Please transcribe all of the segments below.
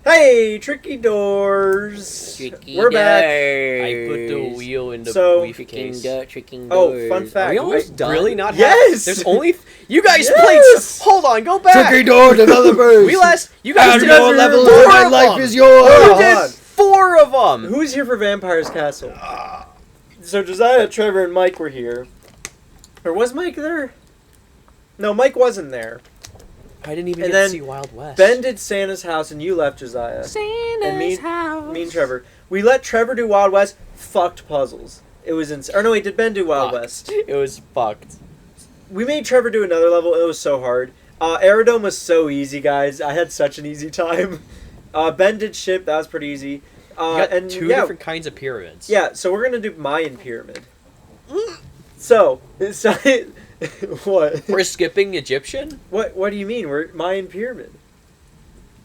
Hey, Tricky Doors! We're back. I put the wheel in the briefcase. Tricking Oh, doors. fun fact. Are we almost done? Really not? Yes! There's only you guys Yes! played. Hold on, go back. Tricky door developers. You guys did your level of four my of life them. is yours. You Hold did on. 4 of them. Who's here for Vampire's Castle? So Josiah, Trevor, and Mike were here. Or was Mike there? No, Mike wasn't there. I didn't even And get to then see Wild West. Ben did Santa's house and you left Josiah. Santa's house. Me and Trevor. We let Trevor do Wild West. Fucked puzzles. It was insane. Or no, wait, did Ben do Wild West? It was fucked. We made Trevor do another level. It was so hard. Aerodome was so easy, guys. I had such an easy time. Ben did ship. That was pretty easy. You got and 2 yeah, different kinds of pyramids. Yeah, so we're gonna do Mayan Pyramid. So what? We're skipping Egyptian. What do you mean? We're Mayan Pyramid.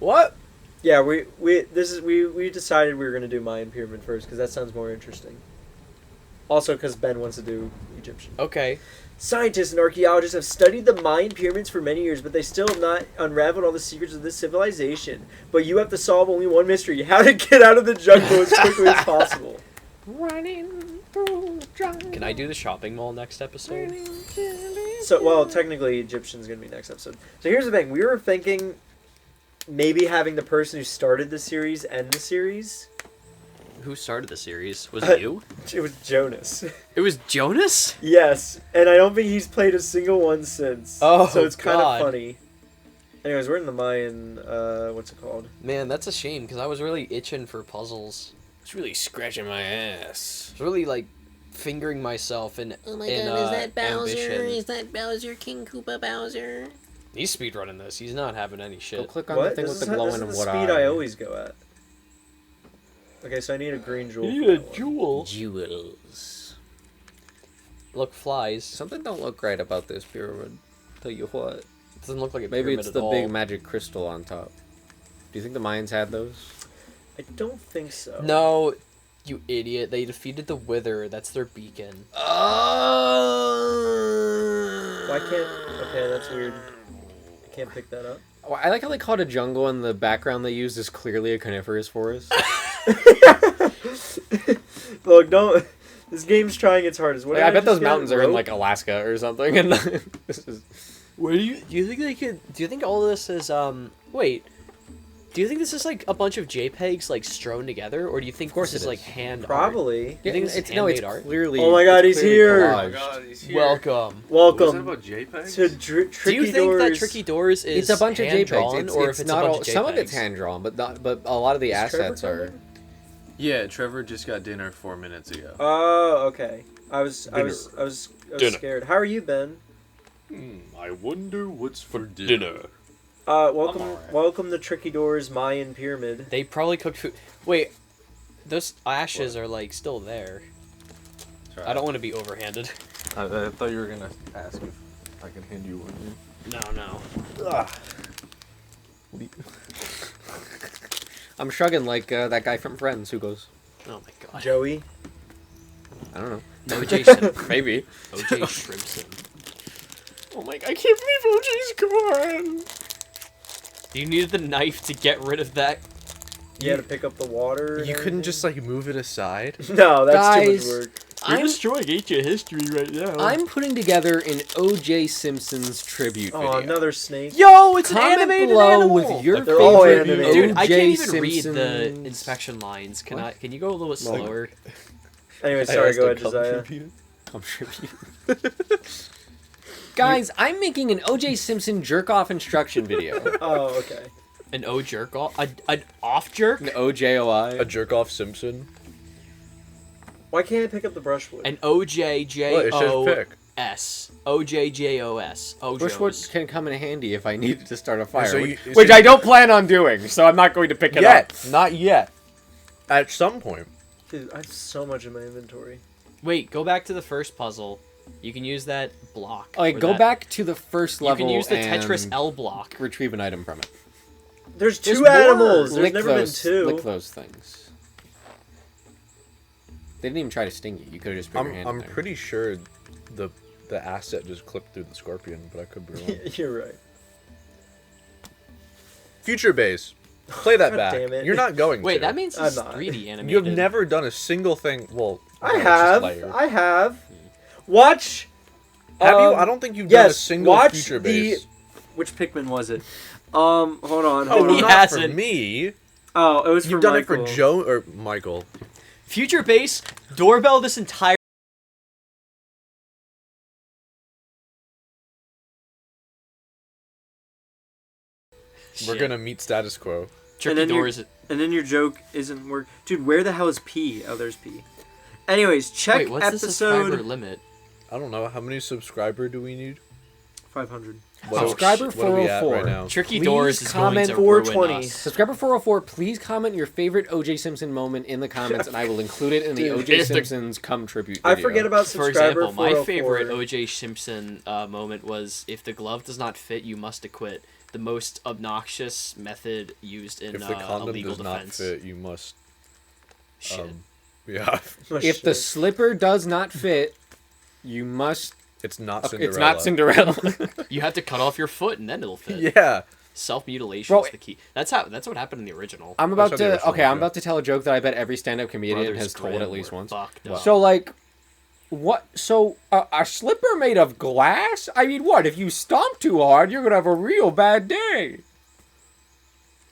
What? Yeah, we decided we were gonna do Mayan Pyramid first because that sounds more interesting. Also, because Ben wants to do Egyptian. Okay. Scientists and archaeologists have studied the Mayan pyramids for many years, but they still have not unraveled all the secrets of this civilization. But you have to solve only one mystery: how to get out of the jungle as quickly as possible. Running through jungle. Can I do the shopping mall next episode? So, well, technically, Egyptian's gonna be next episode. So here's the thing: we were thinking maybe having the person who started the series end the series. Who started the series? Was it you? It was Jonas. It was Jonas? Yes, and I don't think he's played a single one since. Oh, so it's kind God. of funny. Anyways, we're in the Mayan. What's it called? Man, that's a shame because I was really itching for puzzles. It's really scratching my ass. I was really like fingering myself in. Oh my in, god, is that Bowser? ambition. Is that Bowser, King Koopa Bowser? He's speedrunning this. He's not having any Go shit. click on What? the thing This with the is glowing the of what speed I always go at. Okay, so I need a green jewel. You for need a that one. jewel. Jewels. Look, flies. Something don't look right about this pyramid. Tell you what. It doesn't look like a Maybe pyramid it's at the all. big magic crystal on top. Do you think the Mayans had those? I don't think so. No, you idiot. They defeated the Wither. That's their beacon. Oh. Why can't? Okay, that's weird. I can't pick that up. I like how they called a jungle and the background they used is clearly a coniferous forest. Look, don't. This game's trying its hardest. What Like, did I bet just those get? mountains are in Rope? like Alaska or something. And this is... Where do you think they could? Do you think all of this is Wait. Do you think this is like a bunch of JPEGs like strewn together, or do you think course this it is like is. hand art? Probably. You think this is it's handmade art? clearly. Oh my God, he's clearly here. collaged. Oh my god, he's here. Welcome. Welcome What was that about JPEGs? to Do Tricky you think Doors. that Tricky Doors is It's a bunch of hand JPEGs. drawn, or if it's not a bunch all. of Some of it's JPEGs? hand drawn, but a lot of the Is Trevor assets are. coming? Yeah, Trevor just got dinner 4 minutes ago. Oh, okay. I was Dinner. scared. How are you, Ben? I wonder what's for dinner. Welcome, alright. welcome to Tricky Doors Mayan Pyramid. They probably cooked food. Wait, those ashes are like still there. Sorry. I don't want to be overhanded. I thought you were gonna ask if I could hand you one. No. I'm shrugging like that guy from Friends who goes. Oh my god. Joey. I don't know. OJ Simpson. Maybe. OJ Shrimpson. Oh my! I can't believe OJ's gone. You needed the knife to get rid of that. You had to pick up the water. and You couldn't everything? just like move it aside. No, that's too Guys, much work. I'm destroying ancient history right now. I'm putting together an OJ Simpson's tribute Oh, video. another snake. Yo, it's Comment an animated below animal. with your They're all favorite animated. Dude, I can't O.J. even read the Simpson's- inspection lines. Can What? Can you go a little bit slower? Anyway, I sorry. asked Go to ahead, Josiah. contribute. Come tribute. Guys, I'm making an OJ Simpson jerk-off instruction video. Oh, okay. An O jerk off? An off jerk? An OJOI. A jerk off Simpson. Why can't I pick up the brushwood? An OJJOS. What? It says pick. OJJOS. Brushwood Ojos. can come in handy if I needed to start a fire, So which you- I don't plan on doing, so I'm not going to pick it up. Not yet. At some point. Dude, I have so much in my inventory. Wait, go back to the first puzzle. You can use that block. Okay, or go that- back to the first You level can use the and Tetris L block. retrieve an item from it. There's There's two more. animals. There's Lick never those, been two. lick those things. They didn't even try to sting you. You could have just put your hand in I'm there. pretty sure the asset just clipped through the scorpion, but I could be wrong. You're right. Future Base. Play that God back. damn it. You're not going Wait, to. that means I'm it's not. 3D animated. You have never done a single thing. Well, I no, it's just have. layered. I have. Watch. Have you? I don't think you've done a single watch Future the. Base. Which Pikmin was it? Hold on. Oh, He not for hasn't. me. Oh, it was You've for done Michael. it for Joe or Michael. Future Base, doorbell this entire... We're Shit. gonna meet status quo. Tricky then you're- doors... And then your joke isn't work. Dude, where the hell is P? Oh, there's P. Anyways, check Wait, what's the subscriber episode limit? I don't know how many subscriber do we need. 500. Subscriber what are we at 404. right now? Tricky Please doors is comment going to ruin 420. us. Subscriber 404, please comment your favorite O.J. Simpson moment in the comments, and I will include it in the Dude, O.J. if the- Simpson's Come Tribute I video. forget about For subscriber example, my 404. favorite O.J. Simpson moment was, if the glove does not fit, you must acquit. The most obnoxious method used in If the a condom legal does not defense. fit, you must. Shit. Yeah, Oh, If the shit. slipper does not fit, you must... it's not Cinderella. It's not Cinderella. You have to cut off your foot and then it'll fit. Yeah. Self-mutilation Bro, is the key. That's what happened in the original. I'm about That's how the to... original Okay, I'm was, about to tell a joke that I bet every stand-up comedian Brothers has told Grimm at least were once. fucked up. So, like... What? So, a slipper made of glass? I mean, what? If you stomp too hard, you're gonna have a real bad day.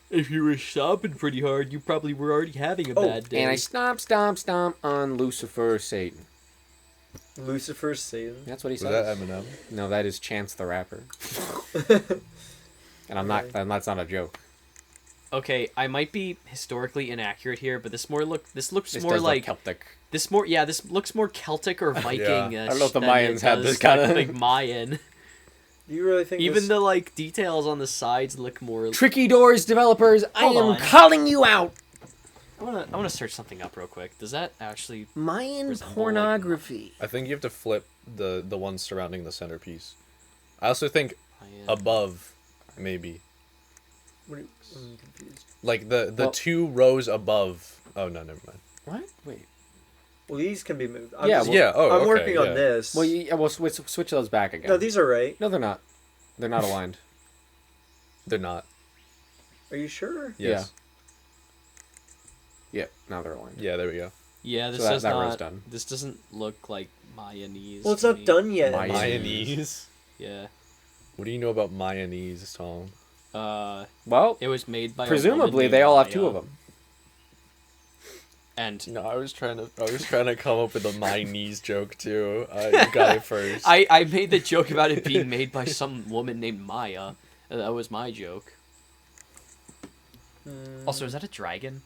If you were stomping pretty hard, you probably were already having a bad day. And I stomp, stomp, stomp on Lucifer Satan. Lucifer Satan. That's what he Was says. that Eminem? No, that is Chance the Rapper. And that's not a joke. Okay, I might be historically inaccurate here, but this looks This more does look like Celtic. this looks more Celtic or Viking. Yeah. I don't know if the than it Mayans had does, this kinda- like Mayan. Do you really think Even this... the like details on the sides look more. Tricky Doors developers, I Hold am on. calling you out. I wanna search something up real quick. Does that actually? Mayan Resemble, like, pornography. I think you have to flip the ones surrounding the centerpiece. I also think Mayan? above, maybe. What are you... I'm confused. Like the Well- 2 rows above. Oh no, never mind. What? Wait. Well, these can be moved. Yeah, just- well- Yeah, oh, I'm okay, working yeah. on this. Well, we'll switch those back again. No, these are right. No, they're not. They're not aligned. They're not. Are you sure? Yes. Yeah, now they're aligned. Yeah, there we go. Yeah, this So does that row's not. done. This doesn't look like Mayanese. Well, it's to not me. done yet. Mayan- Mayonnaise? Yeah. What do you know about mayonnaise, Tom? Well, It was made by. a presumably woman they named all have Maya. 2 of them. And No, I was trying to come up with a mayonnaise joke too. You got it first. I made the joke about it being made by some woman named Maya. That was my joke. Also, is that a dragon?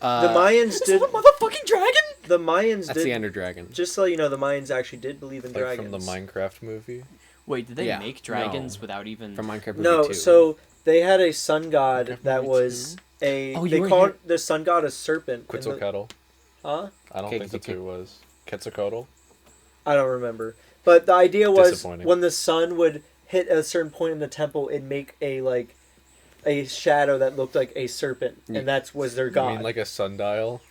The Mayans Is did. that a motherfucking dragon? The Mayans That's did. the Ender Dragon. Just so you know, the Mayans actually did believe in Like dragons. from the Minecraft movie. Wait, did they Yeah, make dragons no. without even? From Minecraft Movie No, 2. so they had a sun god Minecraft that movie was a. Oh, you they were called here- the sun god a serpent. in the- Quetzalcoatl. Huh? I don't think that's who it was. Quetzalcoatl. I don't remember. But the idea was Disappointing. when the sun would hit a certain point in the temple, it'd make a shadow that looked like a serpent, and that was their You god. mean like a sundial?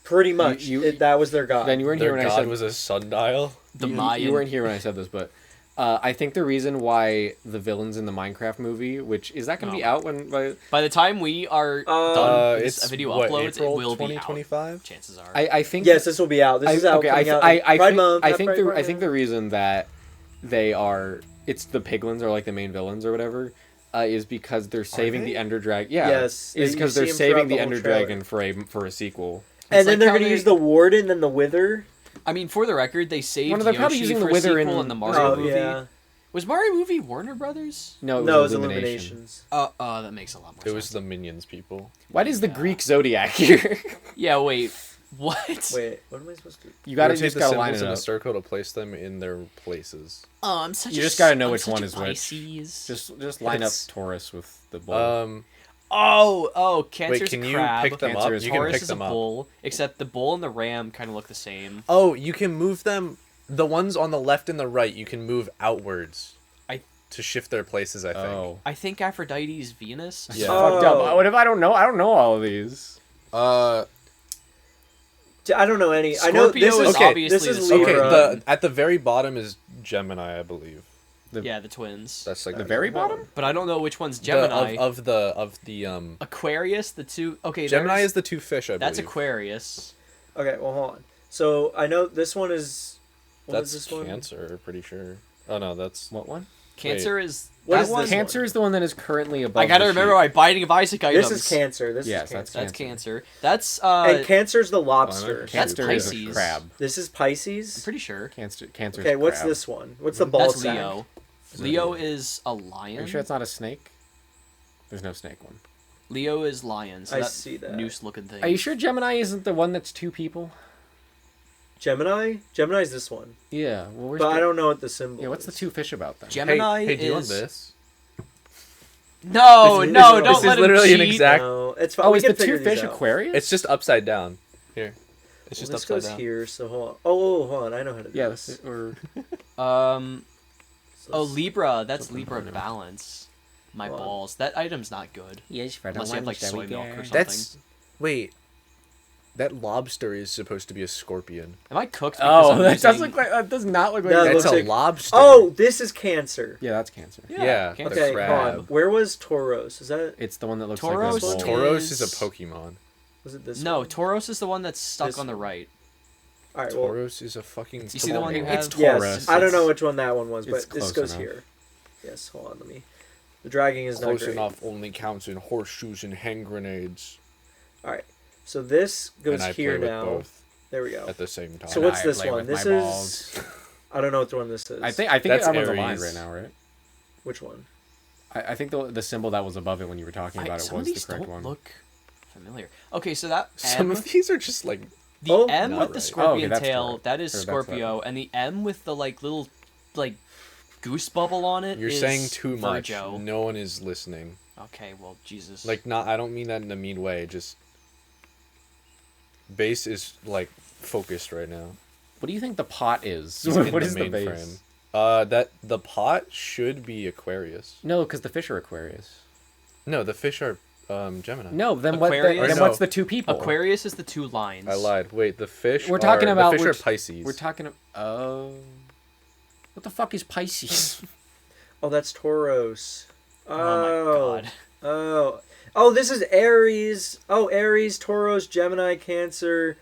Pretty much, you- that was their god. Ben, you weren't here Their when I god said was a sundial. the you, Mayan. You weren't here when I said this, but I think the reason why the villains in the Minecraft movie, which is that going to be No. out when? By the time we are done, with It's this video what, uploads, April it will be out. 2025. Chances are. I think Yes, this will be out. This is out. okay, coming out I Pride think Month, I not think Pride the Month. I think the reason that it's the piglins are like the main villains or whatever is because they're saving they? the Ender Dragon. Yeah, Yes, is you because see they're them saving throughout the the whole Ender trailer. Dragon for a sequel. And It's then like they're how going to they- use the Warden and the Wither. I mean, for the record, they saved Well, no, they're probably Yoshi using the for a Wither sequel in- in the Mario Oh movie. yeah. Was Mario movie Warner Brothers? No, No, it was Illumination. Illuminations. Oh, that makes a lot more It was sense. the Minions people. Why does the Greek zodiac here? Yeah, wait. What? Wait, what am I supposed to do? You gotta rotate just the gotta line symbols it in a up. circle to place them in their places. Oh, I'm such You a just gotta know I'm which such one a is which. Pisces. Just line up It's- Taurus with the bull. Cancer's can a you crab. pick them Cancer up? is You can Taurus pick is them a up. bull, except the bull and the ram kind of look the same. Oh, you can move them. The ones on the left and the right, you can move outwards. To shift their places, I think. Oh. I think Aphrodite is Venus. Yeah. Fucked up. What if I don't know? I don't know all of these. I don't know any. I know Scorpio this is is obviously this is the Libra. Okay, at the very bottom is Gemini, I believe. Yeah, the twins. That's like The very bottom? But I don't know which one's Gemini. Of the Aquarius, the two. Okay, Gemini there's- is the two fish. I believe that's Aquarius. Okay, well, hold on. So I know this one is. What That's is this one? Cancer. Pretty sure. Oh no, that's What one? Cancer is. What that is one? this Cancer is the one that is currently above. I gotta the remember sheet. my Binding of Isaac items. This is Cancer. This Yes, is Cancer. That's Cancer. Cancer. That's And Cancer's the Oh, lobster. That's Cancer is a Pisces. crab. This is I'm Pisces. pretty sure. Cancer. Okay, what's this one? What's the ball That's sack? Leo. Leo is a lion. Are you sure it's not a snake? There's no snake one. Leo is lion. So I that see that. noose looking thing. Are you sure Gemini isn't the one that's two people? Gemini? Gemini's this one. Yeah. Well, where's But I don't know what the symbol Yeah, what's the is. two fish about then? Gemini Hey, do you want is. this? No, This is- no, this don't is let him literally an cheat. exact- No, it's fine. Oh, we is can the figure two these fish out. Aquarius? It's just upside down. Here. It's just Well, this upside goes down. here, so hold on. Oh, hold on. I know how to do Yeah. this. Or Um. So Oh, it's- Libra. That's Libra balance. My Hold on. balls. That item's not good. yes, for Unless you have like soy milk or something. That's wait. That lobster is supposed to be a scorpion. Am I cooked? Because Oh, I'm that does using- look like. That does not look like. No, it That's looks a like- lobster. Oh, this is Cancer. Yeah, that's Cancer. Yeah, Cancer. the Okay, crab. hold on. Where was Tauros? Is that It's the one that looks Tauros like a bowl. Tauros is a is- Pokemon. was it this? No, one? Tauros is the one that's stuck This on the one. right. All right. Well, Tauros is a fucking. You see the one you It's have? Taurus. yes. I don't know which one that one was, It's but this close goes enough. here. Yes. Hold on. Let me. The dragging is not Close great. enough only counts in horseshoes and hand grenades. All right. So this goes And I here play with now. both There we go. at the same time. So what's I this play one? with This my is. balls. I don't know what the one this is. I think That's that one's aligned Aries. right now, right? Which one? I think the symbol that was above it when you were talking about it Some of was the these correct don't one. look familiar. Okay, so that Some M, of these are just like. the Oh, M not with the right. scorpion Oh, okay, that's tail, correct. that is Or that's Scorpio, and the M with the like little like goose bubble on it. You're is saying too much. Virgo. No one is listening. Okay, well, Jesus. Like, not. I don't mean that in a mean way. Just. Base is like focused right now. What do you think the pot is? He's in What is the main base? frame. That the pot should be Aquarius. No, because the fish are Aquarius. No, the fish are Gemini. No, then Aquarius? then Or what's no. the two people? Aquarius is the two lines. I lied. Wait, the fish. We're talking are, about the fish which- are Pisces. We're talking. Oh, what the fuck is Pisces? Oh, that's Tauros. Oh my god. Oh. Oh, this is Aries. Oh, Aries, Tauros, Gemini, Cancer,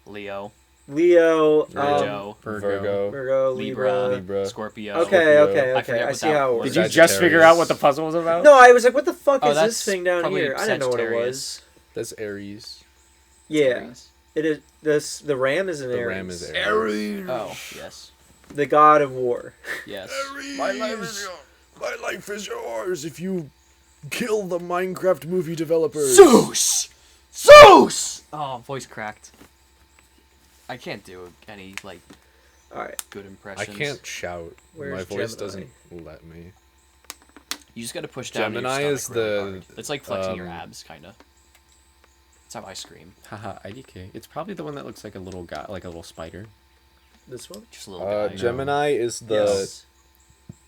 Leo, Leo, Virgo, Virgo. Virgo, Libra, Libra. Scorpio. Okay, Scorpio. okay, I okay. forget I what see that how it was. works. Did you just figure out what the puzzle was about? No, I was like, what the fuck Oh, is that's this thing down probably here? I didn't know what it Sagittarius. was. That's Aries. Yeah, Aries. it is. This the ram is an The Aries. ram is Aries. Oh, yes. The god of war. Yes. My life is yours if you kill the Minecraft movie developers. Zeus! Zeus! Oh, voice cracked. I can't do any, like, All right. good I impressions. can't shout. Where's My voice Gemini? doesn't let me. You just gotta push down Gemini your is stomach really the, hard. It's like flexing your um, abs, kinda. That's how I scream. Haha, IDK. It's probably the one that looks like a little guy, like a little spider. This one. Just a little guy. Gemini is the Yes.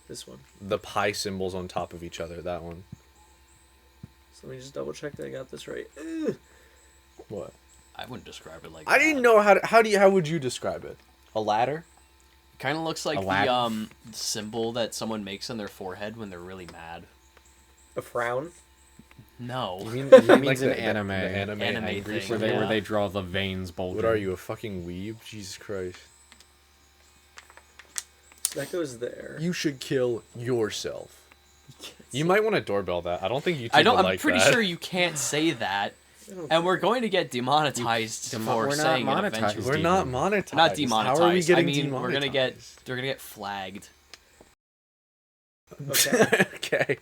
This one. the pi symbols on top of each other. That one. So let me just double check that I got this right. Ugh. What? I wouldn't describe it like I that. didn't know how would you describe it? A ladder? Kind of looks like Aladdin. the symbol that someone makes on their forehead when they're really mad. A frown. No. You mean That like means an the anime. anime Anime angry thing, Where they yeah. where they draw the veins bulging. What are you, a fucking weeb? Jesus Christ. So that goes there. You should kill yourself. You might want to doorbell that. I don't think YouTube I don't. will I'm like pretty that. sure you can't say that, and we're going to get demonetized we're for not saying it monetized. eventually. We're not monetized. Not demonetized. How are we getting I mean, demonetized? they're gonna get flagged. Okay. Okay.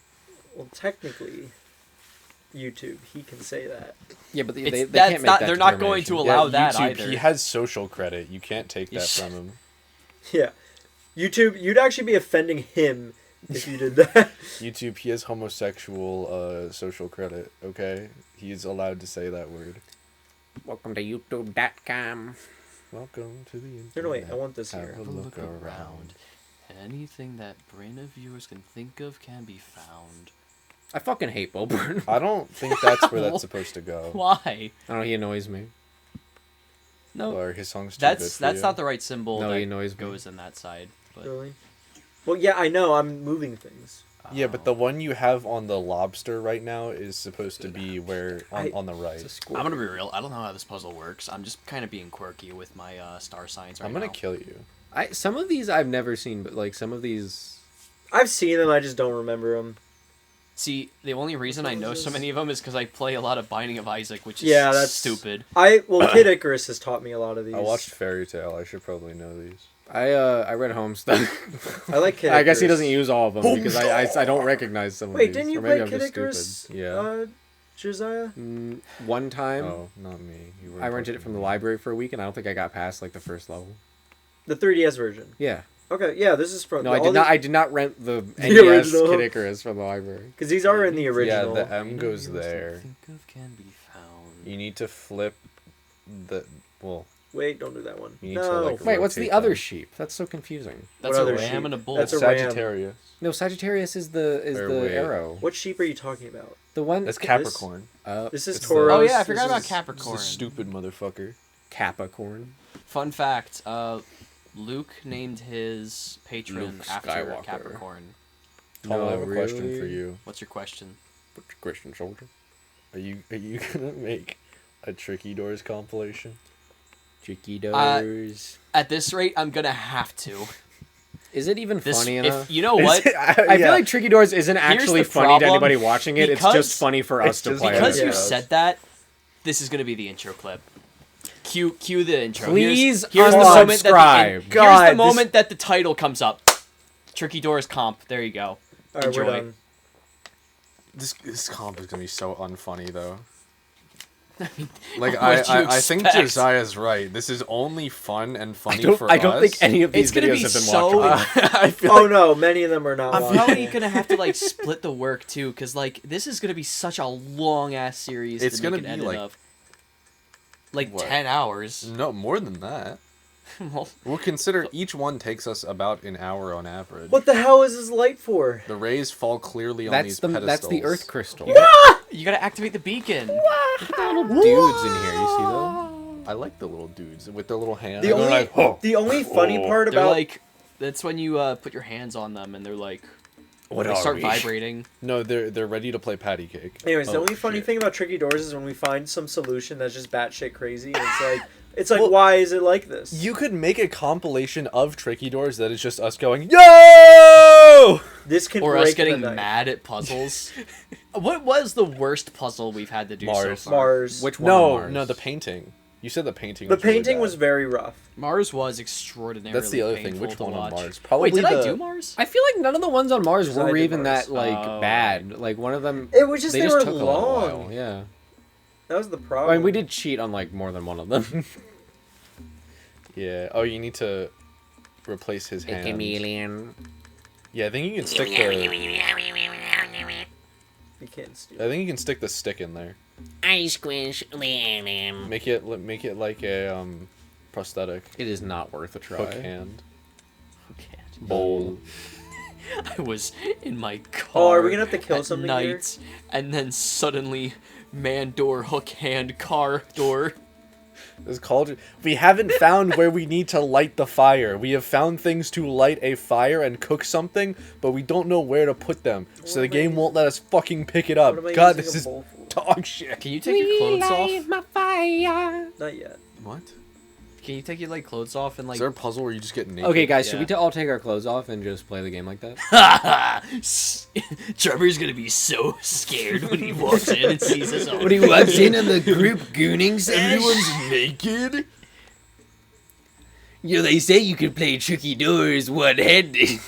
Well, technically, YouTube, he can say that. Yeah, but they It's- can't that's make not- that they're not going to determination. allow that YouTube, either. He has social credit. You can't take that He's- from him. Yeah. YouTube, you'd actually be offending him if you did that. YouTube, he has homosexual social credit, okay? He's allowed to say that word. Welcome to YouTube.com. Welcome to the internet. No, wait, I want this Have here. a look around. Anything that brain of yours can think of can be found. I fucking hate Bo Burnham. I don't think that's where that's supposed to go. Why? I don't know, he annoys me. No, Or his song's too that's good for you. not the right symbol. No, that he annoys me. goes in that side. But Really? Well, yeah, I know. I'm moving things. Yeah, but the one you have on the lobster right now is supposed to be where on the right. I'm gonna be real. I don't know how this puzzle works. I'm just kind of being quirky with my star signs right I'm now. gonna kill you. Some of these I've never seen, but like some of these. I've seen them. I just don't remember them. See, the only reason I know so many of them is because I play a lot of Binding of Isaac, which is That's stupid. Kid Icarus has taught me a lot of these. I watched Fairy Tale. I should probably know these. I read Homestead. I like Kid Icarus. I guess he doesn't use all of them because I don't recognize some of Wait, these. didn't you Or maybe play I'm Kid just Icarus? stupid. Yeah. Josiah? One time, Oh, not me. You were I rented it from the library for a week, and I don't think I got past like the first level. The 3DS version. Yeah. Okay, yeah, this is from. No, I did not. I did not rent the NES original. Kid Icarus from the library. Because these are in the original. Yeah, the M goes there. Think of can be found. You need to flip the. Well, Wait, don't do that one. You need to, No. like, Wait, what's the rotate other them. sheep? That's so confusing. That's What a other ram sheep? and a bull. That's a ram. Sagittarius. No, Sagittarius is the Or wait. arrow. What sheep are you talking about? The one That's Capricorn. This is It's Taurus. Oh yeah, I this forgot about is- Capricorn. This is a stupid motherfucker. Capricorn. Fun fact: Luke named his patron Luke after Skywalker. Capricorn. Tom, I have a No, question really? for you. What's your question? Christian soldier. Are you gonna make a Tricky Doors compilation? Tricky doors. At this rate, I'm gonna have to. Is it even This, funny enough? if you know what, I feel like Tricky Doors isn't actually the funny to problem, anybody watching it. It's because- just funny for us It's to just play. because it. you Yeah. said that, this is gonna be the intro clip. Cue the intro. Please here's the moment unsubscribe. here's God, the moment that the title comes up. Tricky Doors comp. There you go. All right, Enjoy. we're done. This comp is gonna be so unfunny though. What Like do you I think expect? Josiah's right. This is only fun and funny for I don't us. think any of these It's gonna videos be have been so- watched. I feel Oh no, many of them are not. I'm watched. probably gonna have to like split the work too, because like this is gonna be such a long ass series. It's to gonna make an be, edit like- of. Like what? 10 hours. no more than that. Well, We'll consider each one takes us about an hour on average. What the hell is this light for? The rays fall clearly on That's these the pedestals. that's the Earth crystal. you gotta activate the beacon. Little dudes in here. You see them? I like the little dudes with their little hands. The They're only, like, "Oh." the only funny part They're about like, that's when you put your hands on them and they're like, What they are start we? vibrating. No, they're ready to play patty cake. Anyways, the Oh, only funny shit. thing about Tricky Doors is when we find some solution that's just batshit crazy, and it's like, why is it like this? You could make a compilation of Tricky Doors that is just us going, yo! This can Or break us getting the night. mad at puzzles. What was the worst puzzle we've had to do Mars. so far? Mars. Which one? on No, Mars? no, the painting. You said the painting. The was really painting bad. was very rough. Mars was extraordinarily That's the other thing. painful Which to one on watch. Mars? Probably Wait, did I the- do Mars? I feel like none of the ones on Mars Because I were did even Mars. that like Oh, bad. Like one of them. It was just they they just were took a little long. while. Yeah. That was the I problem. mean, we did cheat on like more than one of them. Yeah. Oh, you need to replace his hand. chameleon. Yeah, I think you can stick the. You can't steal. I think you can stick the stick in there. I squish lamb. Make it like a prosthetic It is not worth a try. hook hand Okay. bowl. I was in my car. Oh, are we gonna have to kill at something night, here? and then suddenly, man door, hook hand, car door. This cauldron. We haven't found where we need to light the fire. We have found things to light a fire and cook something, but we don't know where to put them. So the am I game won't let us fucking pick it up. What am I God, using this a is bowl for? dog shit. Can you take your clothes off? my fire. Not yet. What? Can you take your like clothes off and like? Is there a puzzle where you just get naked? Okay, guys, should Yeah. we all take our clothes off and just play the game like that? Trevor's gonna be so scared when he walks in and sees us all. When he walks in and the group goonings, Everyone's naked? You know, they say you can play Tricky Doors one-handed.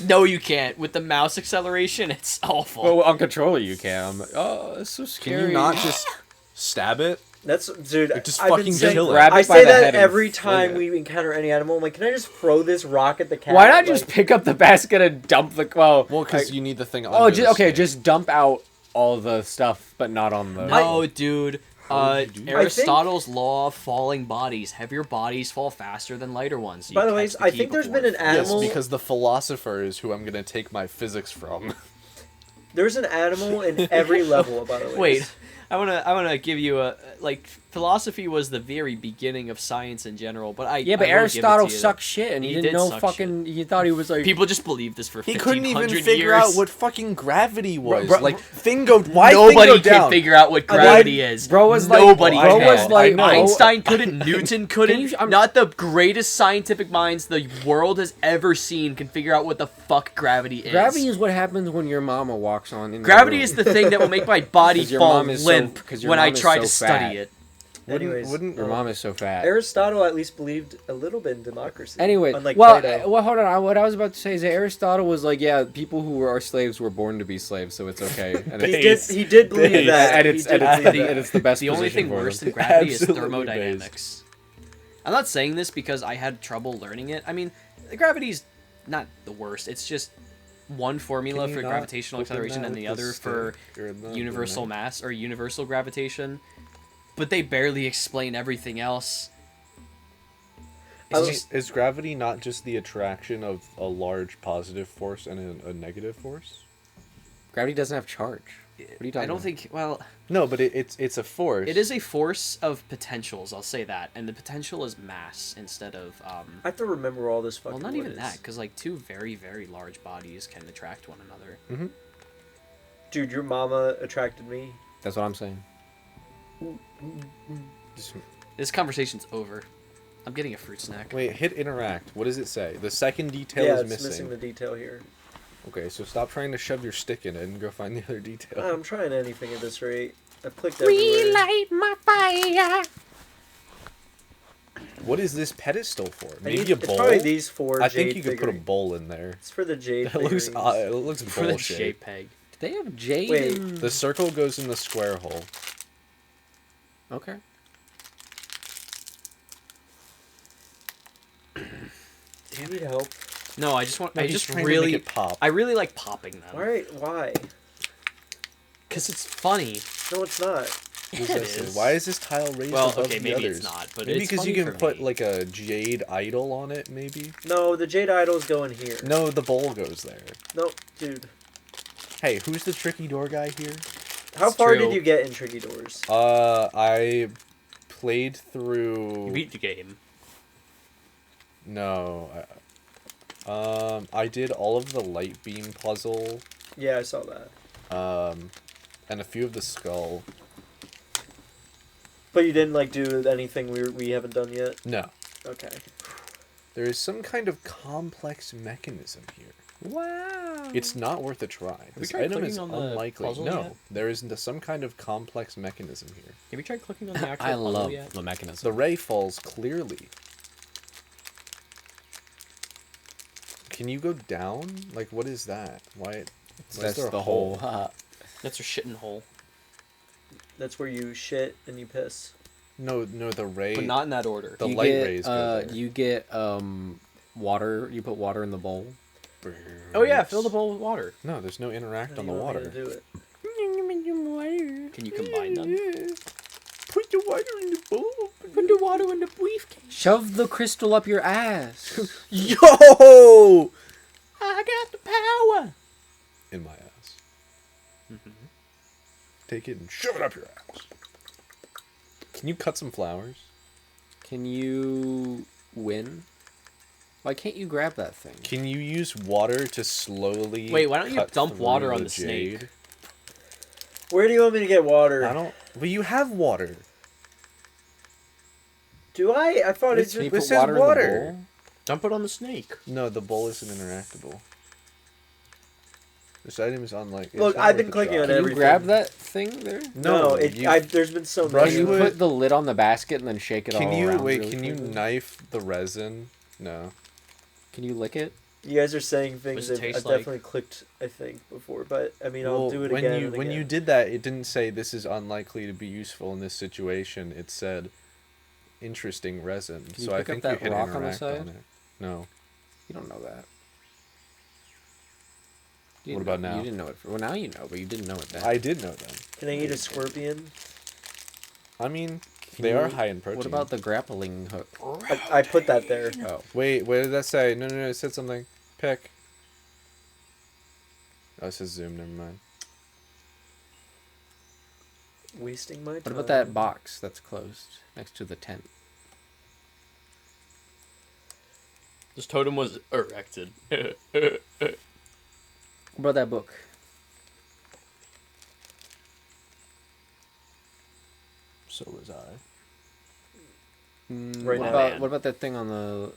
No, you can't. With the mouse acceleration, it's awful. Well, on controller you can. I'm like, oh, it's so scary. Can you not just stab it? That's dude. Like, just I've been fucking saying, kill it. Grab it I by say the head that and every fling time it. we encounter any animal. I'm like, can I just throw this rock at the cat? Why not just Like, pick up the basket and dump the... Well, Well, you need the thing. oh, under the okay, stick. just dump out all the stuff, but not on the... No, dude. would you do that? Aristotle's law of falling bodies. Heavier bodies fall faster than lighter ones. You By the way, catch I key think there's before been it an falls. Yes, animal- because the philosopher is who I'm gonna take my physics from. there's an animal in every level. By the way, Wait, I wanna give you a like philosophy was the very beginning of science in general, but Yeah, but I will give it to Aristotle you sucked shit, and he didn't did know suck fucking. He thought he was like. People just believed this for He 1500 couldn't even years. figure out what fucking gravity was. Bro, like, thing go. Why Nobody thing go can down? figure out what gravity is. Bro was like- Nobody bro can. was like- no. Einstein couldn't. Newton couldn't. you- I'm- Not the greatest scientific minds the world has ever seen can figure out what the fuck gravity is. Gravity is what happens when your mama walks on. In Gravity the is room. the thing that will make my body 'Cause your fall mom is limp so- 'cause your when I mom is try so to study fat. it. Anyways, Wouldn't Your mom is so fat. Aristotle at least believed a little bit in democracy. Anyway, unlike well, Plato. hold on. What I was about to say is that Aristotle was like, yeah, people who are slaves were born to be slaves, so it's okay. And he it's, did. He did believe Base. that. and He it's, did and, it's believe the, that. and it's the best The only position thing for worse them. than gravity is Absolutely thermodynamics. I'm not saying this because I had trouble learning it. I mean, gravity's not the worst. It's just one formula Can you for not gravitational open acceleration that and with the the other stick for or the universal knife? mass or universal gravitation. But they barely explain everything else. Is gravity not just the attraction of a large positive force and a negative force? Gravity doesn't have charge. What are you talking I don't about? think. Well, No, but it's a force. it is a force of potentials. I'll say that, and the potential is mass instead of. I have to remember all this fucking. Well, not what even is. that, because like two very, very large bodies can attract one another. Dude, your mama attracted me. That's what I'm saying. Just- This conversation's over. I'm getting a fruit snack. Wait, hit interact. What does it say? The second detail Yeah, is it's missing. missing the detail here. Okay, so stop trying to shove your stick in it and go find the other detail. I'm trying anything at this rate. I've clicked everywhere. Relight my fire. What is this pedestal for? I Maybe need- a it's bowl? probably these four I think jade you could put a figurines. bowl in there. It's for the jade. It looks figurines. it looks For the bullshit. JPEG. Do they have jade? Wait. in- The circle goes in the square hole. Okay. Do you need help? No, I just want. No, I he's just trying to really. make it pop. I really like popping them. Alright, why? Because it's funny. No, it's not. What does Yeah, that it say? is. Why is this tile raised Well, above okay, the maybe others? it's not, but maybe it's because you funny can for put me. like a jade idol on it. Maybe. No, the jade idols go in here. No, the bowl goes there. No, dude. Hey, who's the tricky door guy here? How It's far true. did you get in Tricky Doors? I played through. You beat the game. No. I did all of the light beam puzzle, Yeah, I saw that. and a few of the skull. But you didn't like do anything we haven't done yet. No. Okay. There is some kind of complex mechanism here. Wow. It's not worth a try. we This tried item is clicking on the unlikely. puzzle No, yet? there is some kind of complex mechanism here. Have you tried clicking on the actual I puzzle love yet? the mechanism. The ray falls clearly. Can you go down? Like, what is that? Why is That's there a the whole. That's your shitting hole. That's where you shit and you piss. No, the ray. But not in that order. The you light get, rays go there. You get water. You put water in the bowl. Oh yeah, fill the bowl with water. No, there's no interact How on do the you want me water. to do it? Can you combine them? Put the water in the bowl. Put the water in the briefcase. Shove the crystal up your ass. Yo! I got the power. In my ass. Take it and shove it up your ass. Can you cut some flowers? Can you win? Why can't you grab that thing? Can you use water to slowly? Wait, why don't you cut dump through water on the the snake? jade? Where do you want me to get water? I don't. Well, you have water. Do I? I thought it It's- Can you just. This put is water, in water. the bowl? Dump it on the snake. No, the bowl isn't interactable. This item is unlike. Look, I've been clicking on Can you everything. grab that thing there? No, you- there's been so Brush many. Can you would- put the lid on the basket and then shake it all Can you around? wait? really Can you quickly? knife the resin? No. Can you lick it? You guys are saying things What's it that I've taste like? definitely clicked, I think, before. But, I mean, I'll Well, do it when again you and when again. you did that, it didn't say this is unlikely to be useful in this situation. It said interesting resin. Can you So I pick up think that you hit rock on the interact side? on it. No. You don't know that. What about now? You didn't know it. Well, now you know, but you didn't know it then. I did know that. Can I eat a scorpion? I mean, Can they you- are high in protein. What about the grappling hook? I put that there. Oh, wait, what did that say? No, it said something. Pick. Oh, it says zoom, never mind. Wasting my time. What about that box that's closed next to the tent? This totem was erected. What about that book? So was I. Right what now. about what about that thing on the?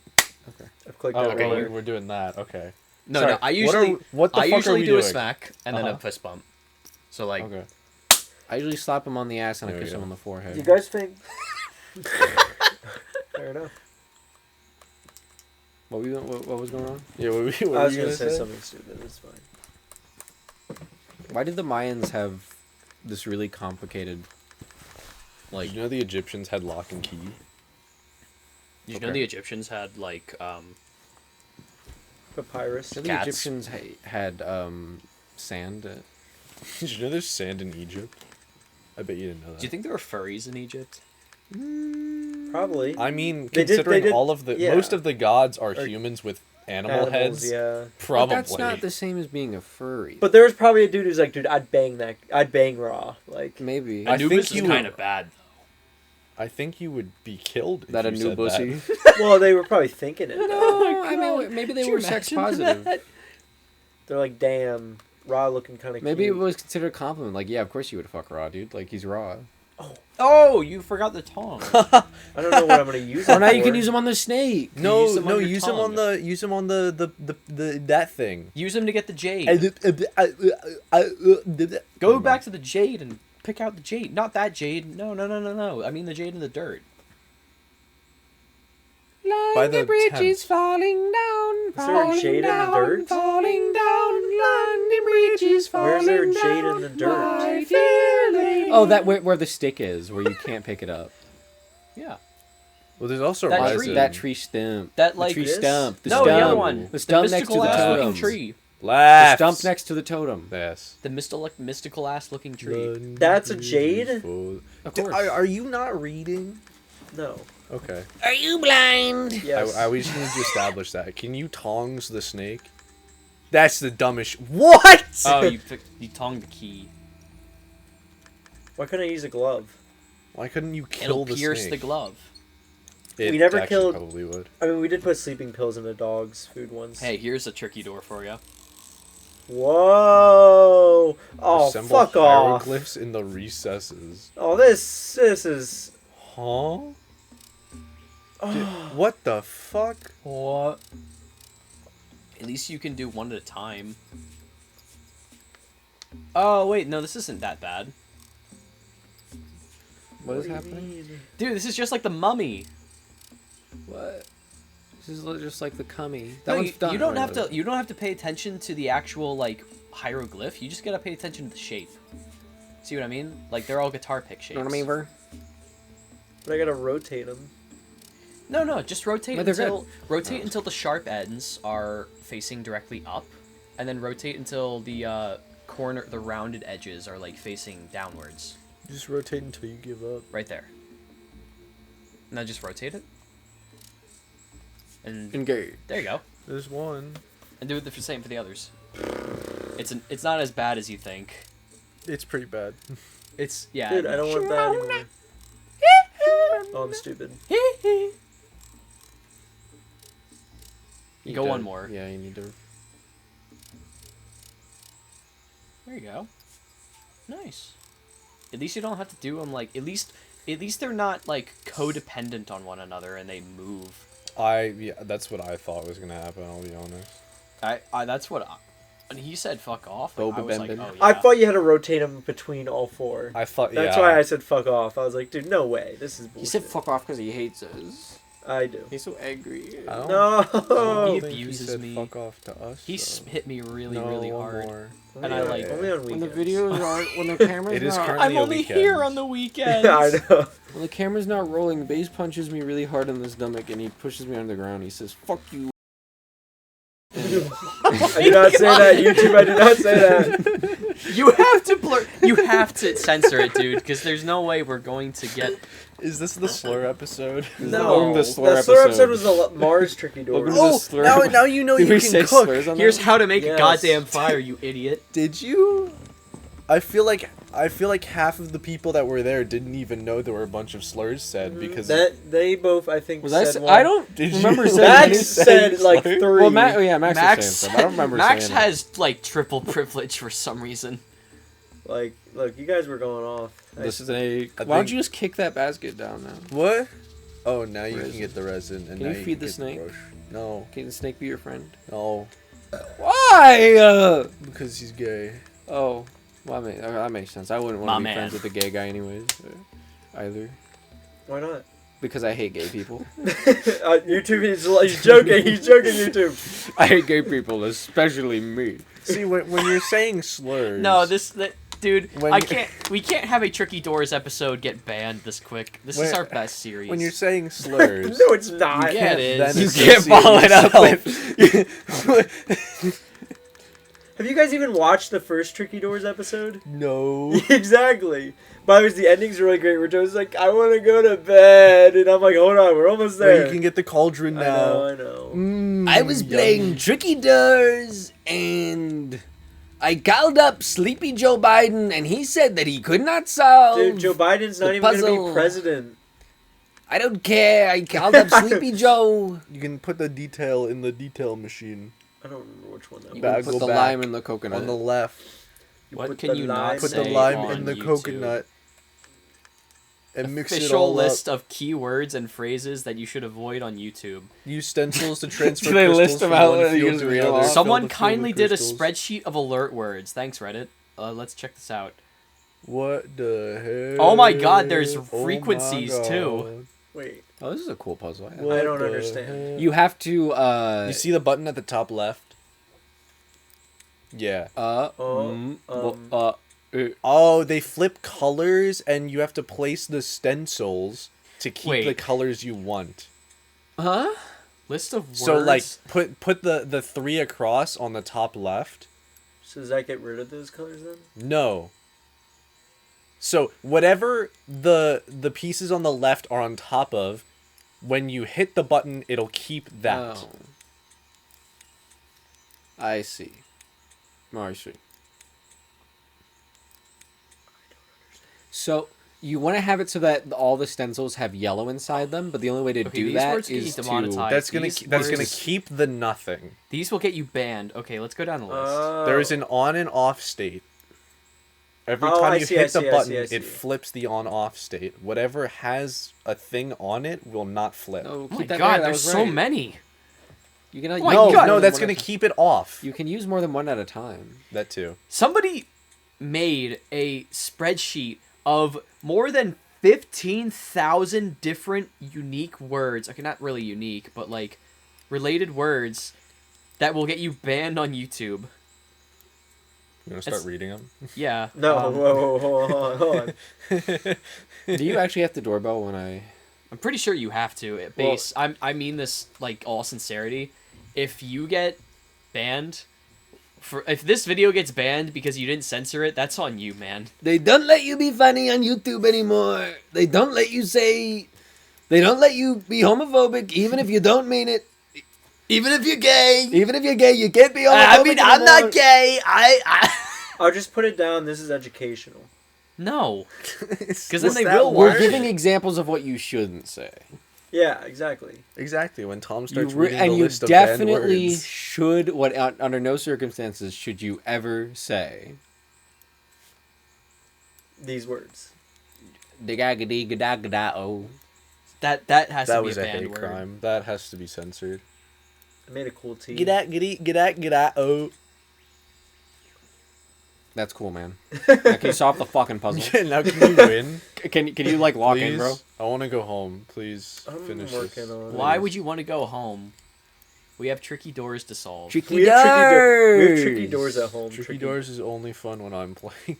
Okay. I've clicked Oh, that okay, one. we're doing that. Okay. No, Sorry, no. I usually what the I fuck usually are we do doing? a smack and then a Uh-huh. fist bump. So like, Okay. I usually slap him on the ass and I There we kiss him go. on the forehead. You guys think? Fair enough. What was going on? Yeah, what I were was you gonna gonna say say? something stupid. It's fine. Why did the Mayans have this really complicated? Like, Did you know the Egyptians had lock and key? did you know Okay. the Egyptians had like Papyrus. the Cats. Egyptians had sand. Did you know there's sand in Egypt? I bet you didn't know that. Do you think there were furries in Egypt? Probably. I mean, They considering did- all of the yeah. most of the gods are Or- humans with animal Animals, heads, yeah. probably. But that's not the same as being a furry. But there was probably a dude who's like, dude, I'd bang that. I'd bang Raw. Like, Maybe. I Anubis think is you- kind of bad. I think you would be killed. If that a you new said pussy? that. well, they were probably thinking it. Though. No, I mean maybe they Could you were sex imagine positive. that? They're like, damn, Raw looking kind of. Maybe cute. it was considered a compliment. Like, yeah, of course you would fuck Raw, dude. Like, he's Raw. Oh, you forgot the tongue. I don't know what I'm gonna use. Oh, it now you for. can use him on the snake. No, use them on no, your use them on tongue. the that thing. Use them to get the jade. Go back to the jade and pick out the jade. Not that jade. No. I mean the jade in the dirt. By the tent. falling down. Is there a jade in the dirt? Falling down. London Bridge is Where's there a jade in the dirt? Oh, that where the stick is, where you can't pick it up. Yeah. Well, there's also That resin. tree. That tree stump. That The like tree this? stump. The no, stump. the other one. The stump next to mystical the ass looking totem. tree. The Laughs. stump next to the totem. Yes. The mystical ass looking tree. That's a jade? Of course. Are you not reading? No. Okay. Are you blind? Yes. We just need to establish that. Can you tongs the snake? That's the dumbest. What? Oh, you tongue the key. Why couldn't I use a glove? Why couldn't you kill It'll the pierce snake? the glove. It We never actually killed- Probably would. I mean, we did put sleeping pills in a dog's food once. Hey, here's a tricky door for you. Whoa! Oh, Assemble fuck off! hieroglyphs in the recesses. Oh, this is. Huh? What the fuck? What? At least you can do one at a time. Oh wait, no, this isn't that bad. What is do you happening? mean? Dude, this is just like the mummy. What? This is just like the cummy. No, That one's done. you don't have already. to. You don't have to pay attention to the actual like hieroglyph. You just gotta pay attention to the shape. See what I mean? Like they're all guitar pick shapes. You know what I mean, Ver? But I gotta rotate them. No, just rotate No, they're until the sharp ends are facing directly up, and then rotate until the the rounded edges are like facing downwards. Just rotate until you give up. Right there. Now just rotate it. And Engage. there you go. There's one. And do the same for the others. It's not as bad as you think. It's pretty bad. It's yeah. Dude, I don't want that anymore. Oh, I'm stupid. You Go need one to- more. Yeah, you need to. There you go. Nice. At least you don't have to do them like at least they're not like codependent on one another and they move. Yeah, that's what I thought was gonna happen. I'll be honest. I that's what when he said fuck off. Boba I was like, Bembin. oh, yeah. I thought you had to rotate them between all four. I thought. That's yeah. why I said fuck off. I was like, dude, no way. This is bullshit. He said fuck off because he hates us. I do. He's so angry. I don't No. He think abuses said me. fuck off to us. He though. hit me really No, really one hard. more. And I like- only on When the weekends. videos are, when the camera's It is not, currently I'm a only weekend. here on the weekends. I know. when the camera's not rolling, Bass punches me really hard in the stomach and he pushes me on the ground. He says, "Fuck you." I did not say that. YouTube, I did not say that. You have to blur. You have to censor it, dude, because there's no way we're going to get. Is this the slur episode? No. Welcome to The slur slur episode. episode was the Mars tricky door. Welcome to the slur episode. now you know Did you we can say cook. slurs on Here's that? how to make a Yes. goddamn fire, you idiot. Did you? I feel like I feel like half of the people that were there didn't even know there were a bunch of slurs said because that they both I think Was said one. I don't Did you? remember saying Max any said like slurs? 3. Well, Max was saying something. I don't remember Max saying it. has like triple privilege for some reason. Like, look, you guys were going off. This is a. I Why don't think- you just kick that basket down now? What? Oh, now you Resin. can get the resin. And Can now you feed the get snake? brush. No, Can the snake be your friend? no, Why? because he's gay. Oh, well, that makes sense. I wouldn't My want to be man. friends with a gay guy anyways, either. Why not? Because I hate gay people. YouTube, he's joking. He's joking. YouTube. I hate gay people, especially me. See, when you're saying slurs. No, dude, When I you- can't. We can't have a Tricky Doors episode get banned this quick. This is When- our best series. When you're saying slurs. No, it's not. Yeah, it is. then You associate can't follow it up yourself. Have you guys even watched the first Tricky Doors episode? No. Exactly. By the way, the ending's really great. Where Joe's like, "I want to go to bed," and I'm like, "Hold on, we're almost Where there." you can get the cauldron I now. know, I know. I was playing Tricky Doors, and I called up Sleepy Joe Biden, and he said that he could not solve. Dude, Joe Biden's not the even going to puzzle. be president. I don't care. I called up Sleepy Joe. You can put the detail in the detail machine I don't remember which one that You was. Back- can go put the back lime in the coconut. on the left. What put can the you lime- not Put say the lime on in the YouTube? coconut. And mix it Official all list up. of keywords and phrases that you should avoid on YouTube. Use stencils to transfer Do they crystals list them from out one and you field just to read them another. off? Fill Someone the field kindly with did a crystals. spreadsheet of alert words. Thanks, Reddit. Let's check this out. What the hell? Oh my god, there's Oh my frequencies, too. God. Wait, Oh, this is a cool puzzle. What I don't the understand. hell? You have to. You see the button at the top left? Yeah. Oh, they flip colors, and you have to place the stencils to keep Wait. the colors you want. Huh? List of words. So, like, put the 3 across on the top left. so does that get rid of those colors then? No. So whatever the pieces on the left are on top of, when you hit the button, it'll keep that. Oh. I see. I see. So you want to have it so that all the stencils have yellow inside them, but the only way to Okay, do these that words get you is to. demonetized. That's gonna These that's gonna words- keep the nothing. These will get you banned. Okay, let's go down the list. There is an on and off state. Every Oh, time I you see, I hit the see, I button, see, I see. it flips the on-off state. Whatever has a thing on it will not flip. No, Oh keep my that god, there, that there's was so right. many. You can. my no, God. no, that's gonna keep it off. You can use more than one at a time. That too. Somebody made a spreadsheet of more than 15,000 different unique words. Okay, not really unique, but like related words that will get you banned on YouTube. You wanna start It's- reading them? Yeah. No, um, hold on. Do you actually have to doorbell when I? I'm pretty sure you have to. At Well- base, I mean this like all sincerity. If you get banned, if this video gets banned because you didn't censor it, that's on you, man. They don't let you be funny on YouTube anymore. They don't let you say. They don't let you be homophobic, even if you don't mean it. Even if you're gay. Even if you're gay, you can't be homophobic. I'm anymore. not gay. I'll just put it down. This is educational. No. Because then What's they that will We're watch giving it. examples of what you shouldn't say. Yeah, exactly. Exactly. When Tom You starts reading the and you list of banned definitely words. should. Under no circumstances should you ever say. These words. Digagadee-gada-gada-oh. That has That to be was a a banned hate word. crime. That has to be censored. I made a cool tee. Get at, oh. That's cool, man. Now, can you solve the fucking puzzle? Yeah, now can you win? Can you like lock Please? in, bro? I want to go home. Please I'm finish working this. on it. Why would you want to go home? We have tricky doors to solve. Tricky We have doors. tricky doors at home. Tricky Doors is only fun when I'm playing.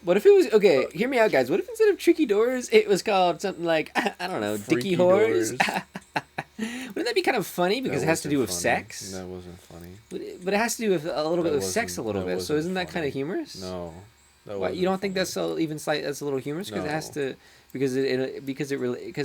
What if it was okay? Hear me out, guys. What if instead of tricky doors, it was called something like I don't know, dicky Freaky whores? Doors. Wouldn't that be kind of funny because That it has to do with wasn't sex? That wasn't funny. But it has to do with a little bit That with sex a wasn't- little that bit. So wasn't isn't that kind funny. of humorous? No. That What, you wasn't don't think funny. that's that's a little humorous because it has No. to because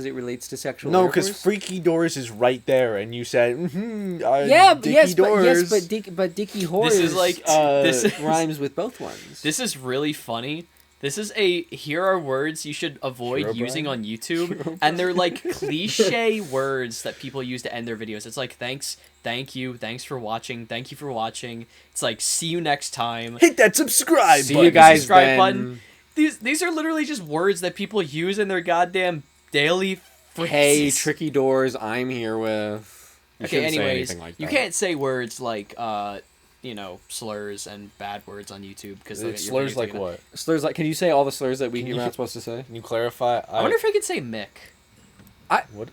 it relates to sexual. No, because intercourse? Freaky Doors is right there, and you said, Dicky Doors. but Dicky Horrors This is like- this is- rhymes with both ones. This is really funny. This is here are words you should avoid Herobrine? using on YouTube, and they're like cliche words that people use to end their videos. It's like thanks, thank you, thanks for watching, thank you for watching. It's like see you next time. Hit that subscribe See button. you guys subscribe then. button. These are literally just words that people use in their goddamn daily phrases. Hey, Tricky Doors, I'm here with. You Okay, shouldn't say anyways, anything like you that. can't say words like slurs and bad words on YouTube because Slurs like what? Slurs like. Can you say all the slurs that you're not supposed to say? Can you clarify? I wonder if I could say Mick.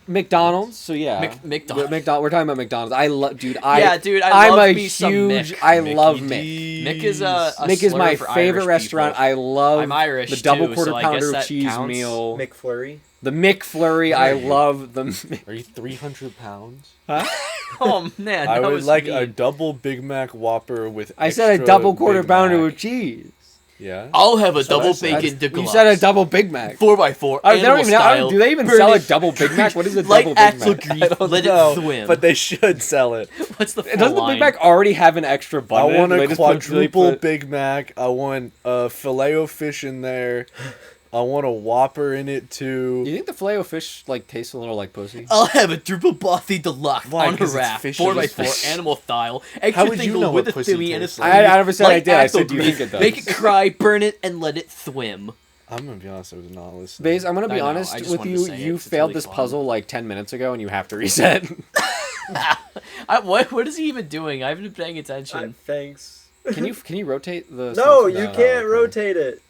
McDonald's. So yeah, McDonald's. We're talking about McDonald's. I love, dude. Yeah, dude, I'm love a me some huge. Mick. I love Mickey Mick. Mick is a Mick is slur my for favorite Irish restaurant. people. I love I'm Irish the double too, quarter so I pounder guess with that cheese counts. meal. McFlurry. The McFlurry. I love the. Are you 300 pounds? Oh man, I that would was like mean. a double Big Mac Whopper with. I said a extra double quarter Big pounder Mac. with cheese. Yeah. I'll have a That's what I double said. bacon You deluxe. said a double Big Mac. 4x4. They don't even. style. Do they even Burn sell a it- double Big Mac? What is a Light double Big axle Mac? grease. I don't Let know, it swim. but they should sell it. What's the full Doesn't the line? Big Mac already have an extra bun? I in it? want They a just put- they quadruple put- Big Mac. I want a filet o fish in there. I want a Whopper in it too. You think the filet o fish like tastes a little like pussy? I'll have a triple bothy deluxe Why? on a 'Cause it's raft, fish 4x4 is fish. animal style, How extra would you thingle know with what a pussy thimmy and a tastes sleeve. like? I never said I light did. I axle said, do you grease, think it does? Make it cry, burn it, and let it swim. I'm gonna be honest. I was not listening. Baze, I'm gonna I be know, honest I just with wanted to you. say it, You 'cause it's failed really this fun. puzzle like 10 minutes ago, and you have to reset. What is he even doing? I haven't been paying attention. Thanks. Can you rotate the? No, stencil? you can't okay. rotate it.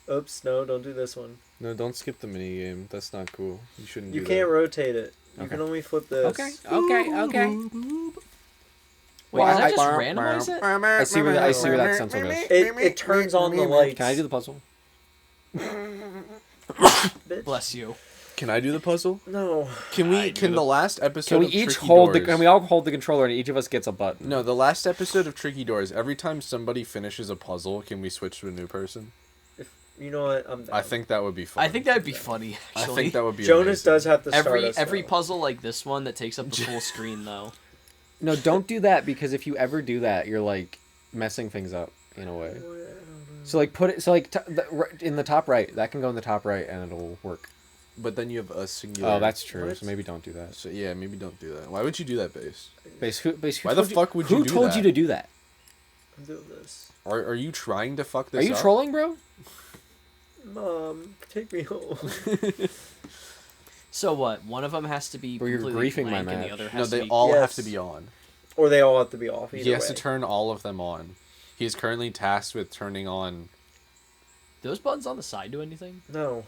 Oops, no, don't do this one. No, don't skip the mini game. That's not cool. You shouldn't. You do can't That. rotate it. You Okay. can only flip this. Okay. Wait, does that just randomize it? I see where that stencil goes. It turns on the lights. Can I do the puzzle? Bitch. Bless you. Can I do the puzzle? No. Can we? Can the last episode? Can we of each Tricky hold the? Doors- Can we all hold the controller, and each of us gets a button? No, the last episode of Tricky Doors. Every time somebody finishes a puzzle, can we switch to a new person? You know what? I'm down. I think that would be fun. I think that'd be funny. I Actually, think that would be. Jonas amazing. does have to start us, every though. puzzle like this one that takes up the full screen though. No, don't do that because if you ever do that, you're like messing things up in a way. So like put it. So like in the top right, that can go in the top right, and it'll work. But then you have a singular. Oh, that's true. What? So maybe don't do that. So yeah, maybe don't do that. Why would you do that, Base? Base, who Why the told fuck would you Who do told that? you to do that? I'm doing this. Are you trying to fuck this Are you up? trolling, bro? Mom, take me home. So what? One of them has to be Or you're completely griefing my blank, and match. the other No, has to they be. all have Yes. to be on. Or they all have to be off. Either He has way. to turn all of them on. He is currently tasked with turning on Those buttons on the side do anything? No. Are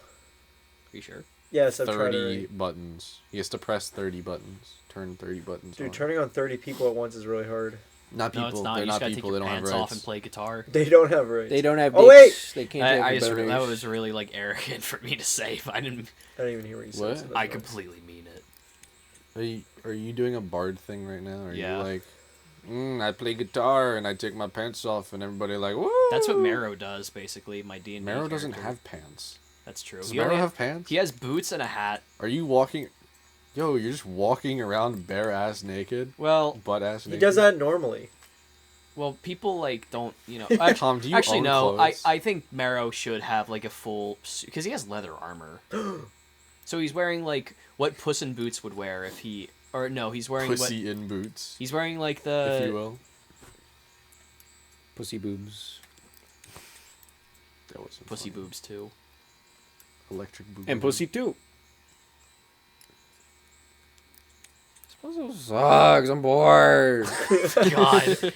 you sure? Yes, I'm trying 30 to. buttons. He has to press 30 buttons. Turn 30 buttons Dude, on. turning on 30 people at once is really hard. Not people. No, it's not. They're You just not gotta people. take They your don't have pants rights. off and play guitar. They don't have rights. They don't have. Oh, wait! They can't. I have just the that British. was really like arrogant for me to say. If I didn't. I don't even hear what you What? said. so I that's fine. completely mean it. Are you doing a bard thing right now? Are Yeah. you like, I play guitar and I take my pants off and everybody like, woo? That's what Marrow does basically. My D&D. Marrow doesn't character. have pants. That's true. Does He Marrow only- have pants? He has boots and a hat. Are you walking? Yo, you're just walking around bare ass naked, Well, butt ass He naked. does that normally. people like don't Tom, do you actually own no. clothes? I think Marrow should have like a full because he has leather armor. So he's wearing like what Puss in Boots would wear if he or no he's wearing what Pussy in boots, he's wearing like if you the will. Pussy boobs That wasn't pussy funny. boobs too. Electric boob. and pussy too. This puzzle sucks. I'm bored. God.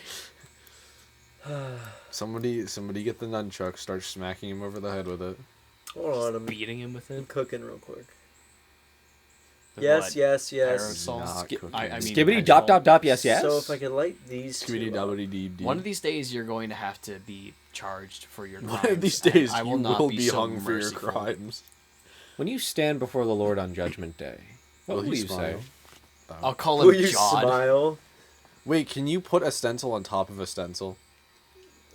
Somebody get the nunchuck. Start smacking him over the head with it. Hold on, I'm Beating him with it. cooking real quick. The Yes, what? yes, yes. Aerosol? Not cooking. I mean, Skibbity dop dop dop. Yes, yes. So if I could light these Skibbity two up. dobbity dee dee. One of these days you're going to have to be charged for your crimes. One of these and days I you will not will be, be so hung for your merciful. crimes. When you stand before the Lord on Judgment Day, what Will will he you say? smile? I'll call Will him you Jod. smile? Wait, can you put a stencil on top of a stencil?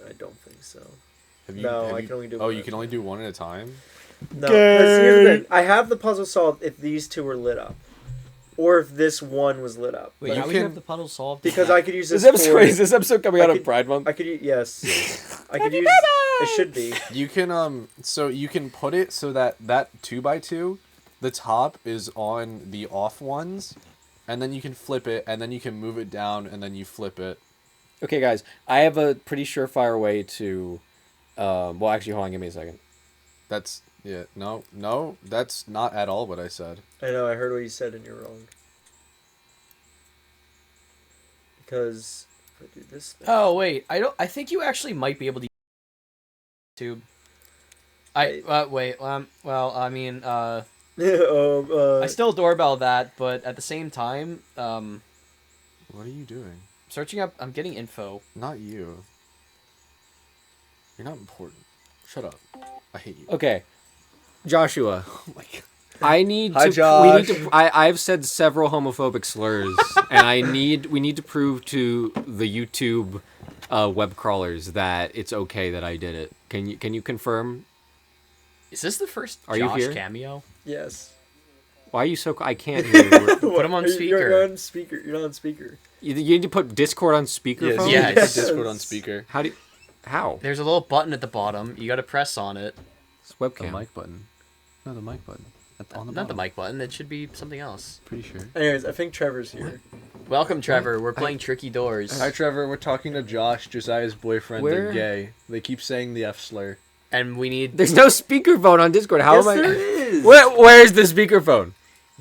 I don't think so. Have No, have I can only do Oh, one. you can only do one at a time. No, 'cause here's the thing. I have the puzzle solved if these two were lit up, or if this one was lit up. Wait, But- how would you have the puzzle solved? because I could use this. Is this episode coming out I of could- Pride Month? I could yes. I could use. It should be. You can so you can put it so that 2x2, the top is on the off ones, and then you can flip it, and then you can move it down, and then you flip it. Okay, guys, I have a pretty surefire way to. Well, actually, hold on, give me a second. That's no, that's not at all what I said. I know. I heard what you said, and you're wrong. Because if I do this. Thing, Oh wait, I think you actually might be able to. YouTube. Wait. Well, I mean, I still doorbell that, but at the same time, What are you doing? searching up. I'm getting info. Not you. You're not important. Shut up. I hate you. Okay, Joshua. Oh my god. I need Hi, to. Josh. We need to. I've said several homophobic slurs, and we need to prove to the YouTube web crawlers that it's okay that I did it. Can you confirm? Is this the first Are you Josh here? cameo? yes. Why are you so? I can't hear you. Put him on speaker. You're on speaker. You're not on speaker. You need to put Discord on speakerphone. Yeah. Yes. Yes. Discord on speaker. How? There's a little button at the bottom. You got to press on it. It's webcam. The mic button. No, the mic button. On the Not the bottom. mic button. It should be something else. Pretty sure. Anyways, I think Trevor's here. Welcome, Trevor. We're playing Tricky Doors. Hi, Trevor. We're talking to Josh, Josiah's boyfriend. Where? They're gay. They keep saying the F slur. And we need... There's no speakerphone on Discord. How Yes, am I? there is. Where's the speakerphone?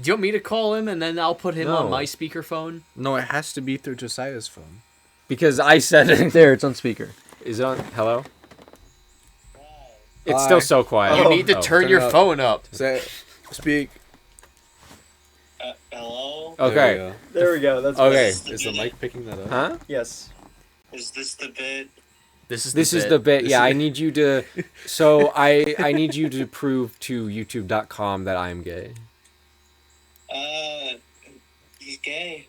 Do you want me to call him and then I'll put him No. on my speakerphone? No, it has to be through Josiah's phone. Because I said it. There, it's on speaker. Is it on? Hello? It's Hi. still so quiet. You need to turn turn your it up. phone up. Say, speak. Hello? Okay. There we go. That's Okay. better. Is the mic picking that up? Huh? Yes. Is this the bit? This is This the is bit. the bit. This Yeah, is- I need you to. So I need you to prove to YouTube.com that I'm gay. He's gay.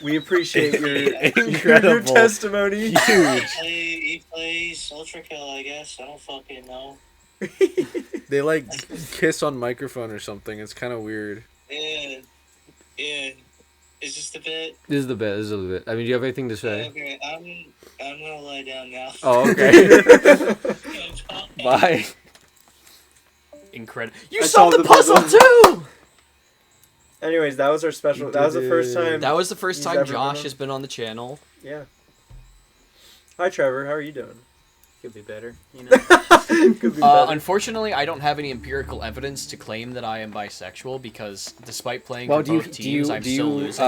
We appreciate your Incredible. testimony. Huge. He plays Ultra Kill, I guess. I don't fucking know. They like kiss on microphone or something. It's kind of weird. Yeah. Yeah. Is this the bit? This is the bit. This is the bit. I mean, do you have anything to say? Okay, I'm gonna lie down now. Oh, okay. Bye. Bye. Incredible. You I solved solved the the puzzle puzzle. too! Anyways, that was our special. That was the first time. That was the first He's time ever been Josh on? has been on the channel. Yeah. Hi, Trevor. How are you doing? Could be better, you know. Could be better. Unfortunately, I don't have any empirical evidence to claim that I am bisexual because despite playing Well, for both teams, I'm still losing.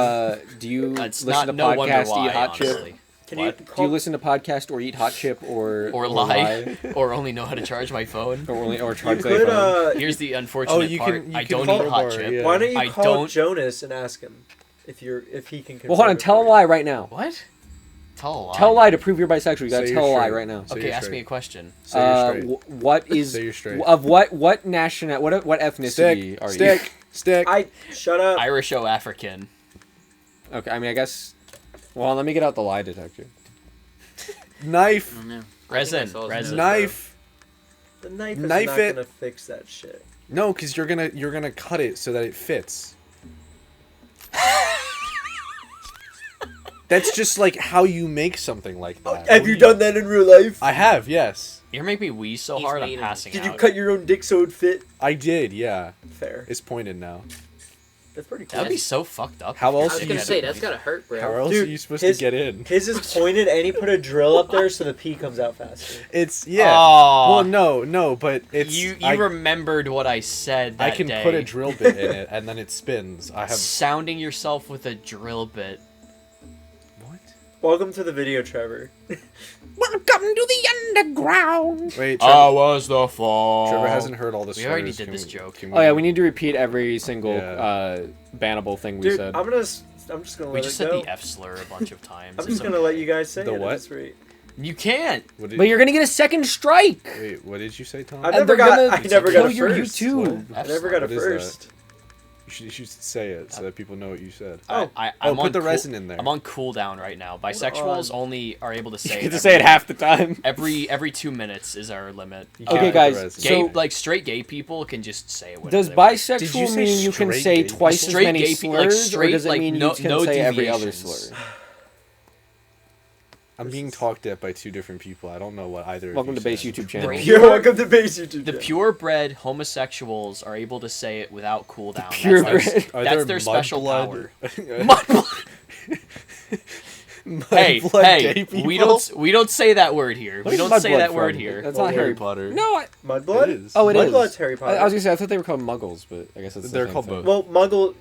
do you That's listen not to no wonder podcast, why, eat hot honestly. chip? Can What? you Do call, you listen to podcast or eat hot chip or Lie, or only know how to charge my phone. or You charge my could, phone? Here's the unfortunate Oh, you part. can- I you can don't call eat hot or, chip. yeah. Why don't you I call don't- Jonas and ask him if he can? Well, hold on. confirm it Tell a for you? lie right now. What? Tell a lie. Tell a lie to prove you're bisexual. You gotta Say tell a you're lie straight. right now. Say Okay, you're ask straight. me a question. Say you're straight. What is Say you're straight. of what national what ethnicity Stick. are Stick. Stick. I shut up. Irish or African? you? Okay, I mean I guess. Well, let me get out the lie detector. Knife. Oh, no. Resin. saw his Resin. nose. Knife. The knife is Knife not it. gonna fix that shit. No, because you're gonna cut it so that it fits. That's just like how you make something like that. Have you done that in real life? I have, yes. You're making me wheeze so He's hard I'm made it. passing Did out. you cut your own dick so it fit? I did, yeah. Fair. It's pointed now. That's pretty cool. That would be so fucked up. How I else was do gonna you say that's gotta hurt, bro. How else Dude, are you supposed his- to get in? His is pointed, and he put a drill up there so the pee comes out faster. It's yeah. Aw. Well, no, but it's You I, remembered what I said that I can day. put a drill bit in it and then it spins. I have Sounding yourself with a drill bit. what? Welcome to the video, Trevor. Welcome to the underground. Wait, I was the fall. Trevor hasn't heard all this. We already did this joke. Oh yeah, we need to repeat every single Yeah. bannable thing we Dude, said. I'm just gonna We let just it said go. the F slur a bunch of times. I'm It's just gonna let you guys say The it. what? At this rate. You can't. What did, But you're gonna get a second strike. wait, what did you say, Tom? I And never they're got. gonna I never got kill a your first. YouTube. I never got a What is first. You should say it so that people know what you said. I'm put on the resin in there. I'm on cooldown right now. Bisexuals only are able to say You it. get to say it half the time. Every 2 minutes is our limit. Okay, guys. Gay, So like straight gay people can just say it. does they want. Did you bisexual say mean you can straight say gay twice as people? many Straight gay people, like slurs, or straight, does it like, mean no- you can no say every other deviations. slur? I'm being talked at by two different people. I don't know what either. Welcome of to you Base said. YouTube channel. Yo, welcome to Base YouTube. The channel. purebred homosexuals are able to say it without cooldown. Purebred. Are That's there their special power. Mudblood Hey, gay hey, people? we don't say that word here. What We is don't say Mudblood that word from? here. That's not Harry Potter. No, Mudblood? It is. Oh, it is. Mudblood's Harry Potter. I was gonna say I thought they were called Muggles, but I guess that's They're the same called thing. both. Well, Muggle.